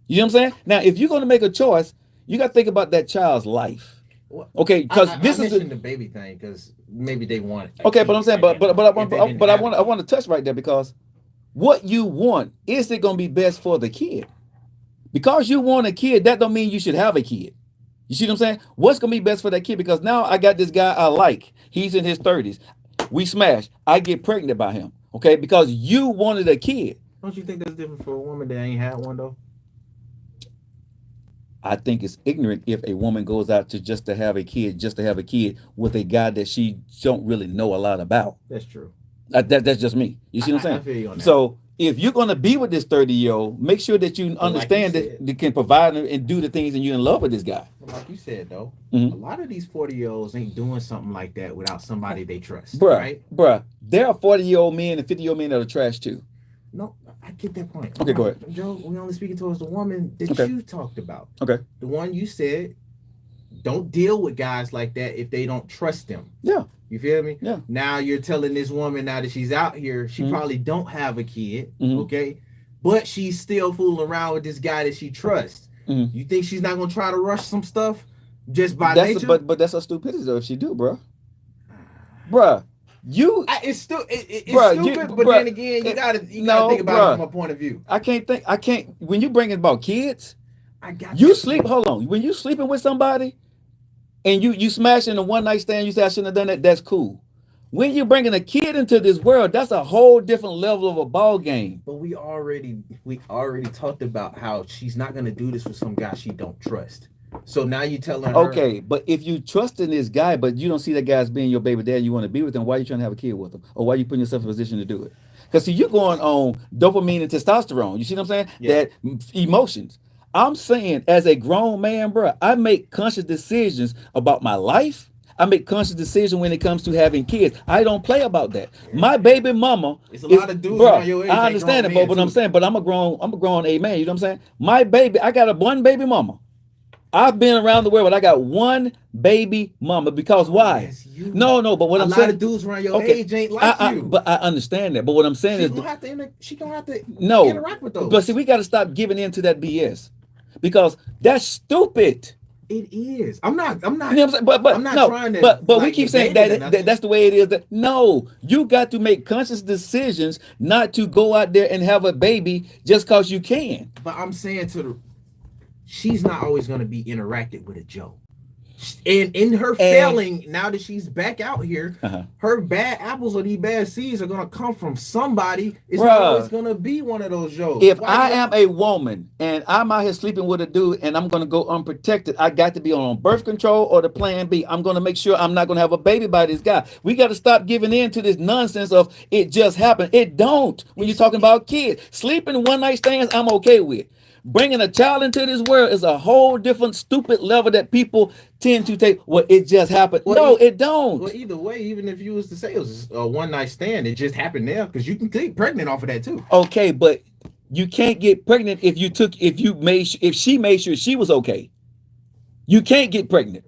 You know what I'm saying? Now, if you're going to make a choice, you got to think about that child's life. Okay, because this is the baby thing because maybe they want it. Okay, but I'm saying, but I want to touch right there because what you want, is it going to be best for the kid? Because you want a kid, that don't mean you should have a kid. You see what I'm saying? What's going to be best for that kid? Because now I got this guy I like. He's in his 30s. We smash. I get pregnant by him. Okay? Because you wanted a kid. Don't you think that's different for a woman that ain't had one, though? I think it's ignorant if a woman goes out to have a kid with a guy that she don't really know a lot about. That's true. That's just me. You see what I'm saying? I feel you on that. So if you're going to be with this 30-year-old, make sure that you understand that you can provide and do the things and you're in love with this guy. Like you said, though, a lot of these 40-year-olds ain't doing something like that without somebody they trust. Bruh, there are 40-year-old men and 50-year-old men that are trash too. No, I get that point. Okay, go ahead. Joe, we only speaking towards the woman that you talked about. Okay. The one you said, don't deal with guys like that if they don't trust them. Yeah. You feel me? Yeah. Now you're telling this woman now that she's out here, she probably don't have a kid, okay? But she's still fooling around with this guy that she trusts. You think she's not gonna try to rush some stuff just by nature? But that's a stupidity though if she do, bro. Bruh, it's stupid. But then again, you gotta think about it from a point of view. I can't. When you bring it about kids, you sleep. Hold on. When you sleeping with somebody, and you smashing a one night stand, you say I shouldn't have done that. That's cool. When you're bringing a kid into this world, that's a whole different level of a ball game. But we already talked about how she's not gonna do this with some guy she don't trust. So now you telling her. Okay, but if you trust in this guy, but you don't see that guy as being your baby dad, you want to be with him, why are you trying to have a kid with him? Or why are you putting yourself in a position to do it? Because see, you're going on dopamine and testosterone. You see what I'm saying? Yeah. That emotions. I'm saying as a grown man, bro, I make conscious decisions about my life. I make conscious decisions when it comes to having kids. I don't play about that. My baby mama. It's a lot of dudes around your age. I understand it, but I'm saying, but I'm a grown A man. You know what I'm saying? My baby, I got one baby mama. I've been around the world, but I got one baby mama because why? No, but what I'm saying, a lot of dudes around your age ain't like you. But I understand that. But what I'm saying is, she gonna have to interact with those. But see, we got to stop giving in to that BS because that's stupid. It is. I'm not. You know what I'm saying? But I'm not trying to. But we keep saying that's the way it is. No, you got to make conscious decisions not to go out there and have a baby just because you can. But I'm saying she's not always going to be interacted with a Joe. And in her failing, now that she's back out here, her bad apples or these bad seeds are going to come from somebody. It's not always going to be one of those Joes. If I am a woman and I'm out here sleeping with a dude and I'm going to go unprotected, I got to be on birth control or the plan B. I'm going to make sure I'm not going to have a baby by this guy. We got to stop giving in to this nonsense of it just happened. It don't. When you're talking about kids, sleeping one night stands, I'm okay with. Bringing a child into this world is a whole different stupid level that people tend to take. Well, it just happened. No, it don't. Well, either way, even if you was to say it was a one night stand, it just happened there because you can get pregnant off of that too. Okay, but you can't get pregnant if she made sure she was okay. You can't get pregnant.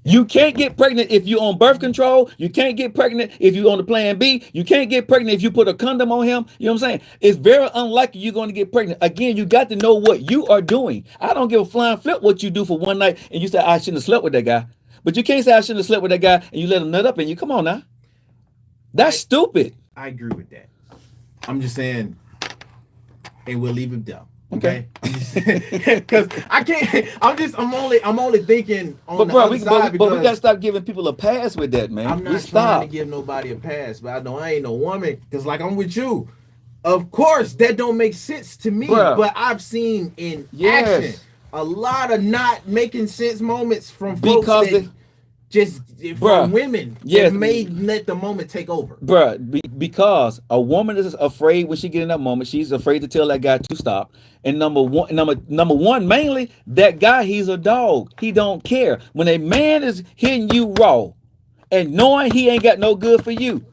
You can't get pregnant if you're on birth control. You can't get pregnant if you're on the plan B. You can't get pregnant if you put a condom on him. You know what I'm saying? It's very unlikely you're going to get pregnant. Again, you got to know what you are doing. I don't give a flying flip what you do for one night and you say, I shouldn't have slept with that guy. But you can't say I shouldn't have slept with that guy and you let him nut up and you. Come on now. That's stupid. I agree with that. I'm just saying, and we'll leave it down. Okay, because I can't. I'm only thinking on the other side but we gotta stop giving people a pass with that, man. I'm not trying to give nobody a pass, but I know I ain't no woman. Because like I'm with you, of course that don't make sense to me. Bruh. But I've seen in action a lot of not making sense moments from folks that from women that may let the moment take over. Bruh, because a woman is afraid when she get in that moment, she's afraid to tell that guy to stop. And number one, mainly, that guy, he's a dog. He don't care. When a man is hitting you raw and knowing he ain't got no good for you,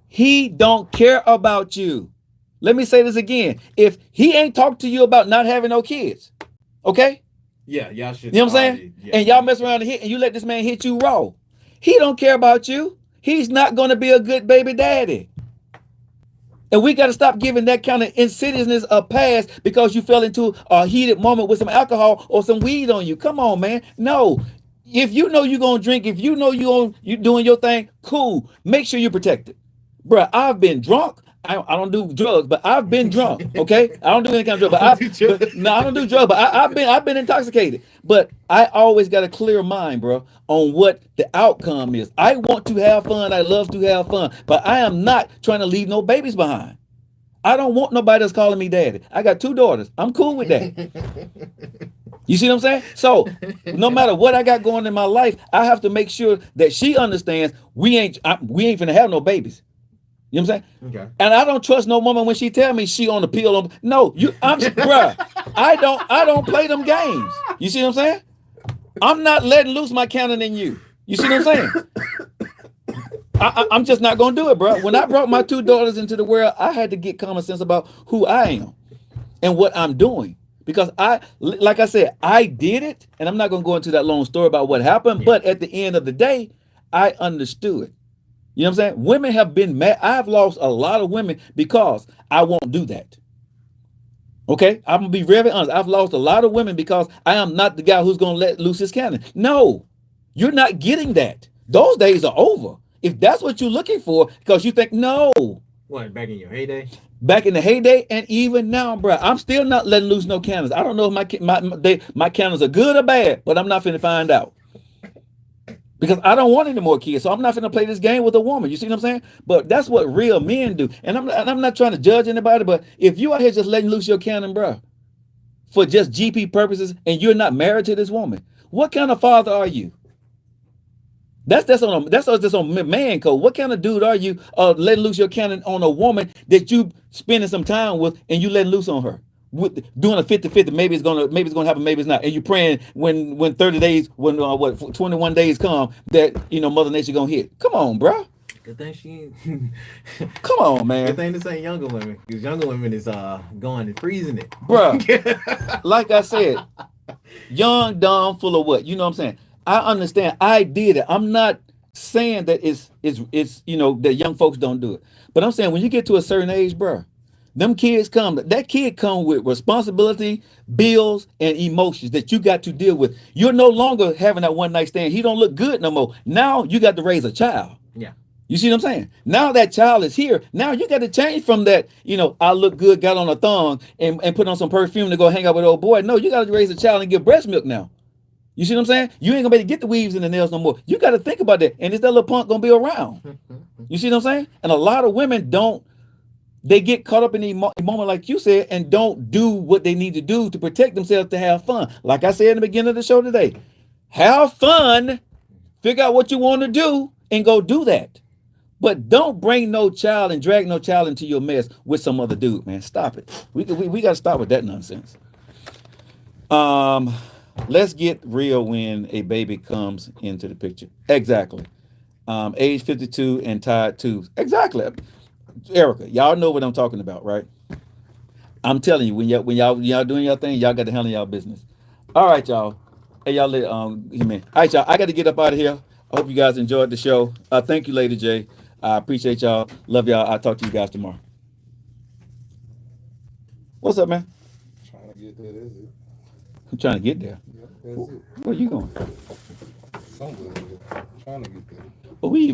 he don't care about you. Let me say this again. If he ain't talked to you about not having no kids, okay? Yeah, y'all should. You know what I'm saying? Yeah. And y'all mess around and hit, and you let this man hit you raw. He don't care about you. He's not going to be a good baby daddy. And we got to stop giving that kind of insidiousness a pass because you fell into a heated moment with some alcohol or some weed on you. Come on, man. No. If you know you're going to drink, if you know you're doing your thing, cool. Make sure you're protected. Bruh, I've been drunk. I don't do drugs, but I've been drunk. Okay, I don't do any kind of drug, I don't do drugs, but I've been intoxicated. But I always got a clear mind, bro, on what the outcome is. I want to have fun. I love to have fun, but I am not trying to leave no babies behind. I don't want nobody that's calling me daddy. I got 2 daughters. I'm cool with that. You see what I'm saying? So no matter what I got going in my life, I have to make sure that she understands we ain't finna have no babies. You know what I'm saying? Okay. And I don't trust no woman when she tell me she on the pill. Bruh, I don't play them games. You see what I'm saying? I'm not letting loose my cannon in you. You see what I'm saying? I'm just not gonna do it, bro. When I brought my 2 daughters into the world, I had to get common sense about who I am and what I'm doing. Because like I said, I did it, and I'm not gonna go into that long story about what happened, but at the end of the day, I understood. You know what I'm saying? Women have been mad. I've lost a lot of women because I won't do that. Okay? I'm going to be very honest. I've lost a lot of women because I am not the guy who's going to let loose his cannon. No, you're not getting that. Those days are over. If that's what you're looking for, because you think, no. What, back in your heyday? Back in the heyday, and even now, bro, I'm still not letting loose no cannons. I don't know if my cannons are good or bad, but I'm not finna find out. Because I don't want any more kids, so I'm not gonna play this game with a woman. You see what I'm saying? But that's what real men do. And I'm not trying to judge anybody, but if you out here just letting loose your cannon, bro, for just GP purposes, and you're not married to this woman, what kind of father are you? That's just on man code. What kind of dude are you letting loose your cannon on a woman that you spending some time with, and you letting loose on her? Doing a 50-50, maybe it's gonna happen, maybe it's not, and you're praying when 30 days, when 21 days come, that Mother Nature gonna hit. Come on, bro. Good thing she come on, man. Good thing this ain't younger women, because younger women is going and freezing it, bro. Like I said, young, dumb, full of what? You know what I'm saying? I understand. I did it. I'm not saying that it's that young folks don't do it, but I'm saying when you get to a certain age, bro, them kids that kid come with responsibility, bills, and emotions that you got to deal with. You're no longer having that one night stand. He don't look good no more. Now you got to raise a child. Yeah. You see what I'm saying? Now that child is here. Now you got to change from that, I look good, got on a thong and put on some perfume to go hang out with old boy. No, you got to raise a child and give breast milk now. You see what I'm saying? You ain't gonna be able to get the weaves and the nails no more. You got to think about that. And is that little punk gonna be around? You see what I'm saying? And a lot of women they get caught up in the moment, like you said, and don't do what they need to do to protect themselves to have fun. Like I said in the beginning of the show today, have fun, figure out what you want to do, and go do that. But don't bring no child and drag no child into your mess with some other dude, man. Stop it. We got to stop with that nonsense. Let's get real when a baby comes into the picture. Exactly. Age 52 and tied to. Exactly. Erica, y'all know what I'm talking about, right? I'm telling you, when y'all doing your thing, y'all got to handle y'all business. All right, y'all. Hey, y'all let all right, y'all. I got to get up out of here. I hope you guys enjoyed the show. Thank you, Lady J. I appreciate y'all. Love y'all. I'll talk to you guys tomorrow. What's up, man? Trying to get there, that's it. I'm trying to get there. Yeah, that's it. Where you going? Somewhere. Trying to get there. But we even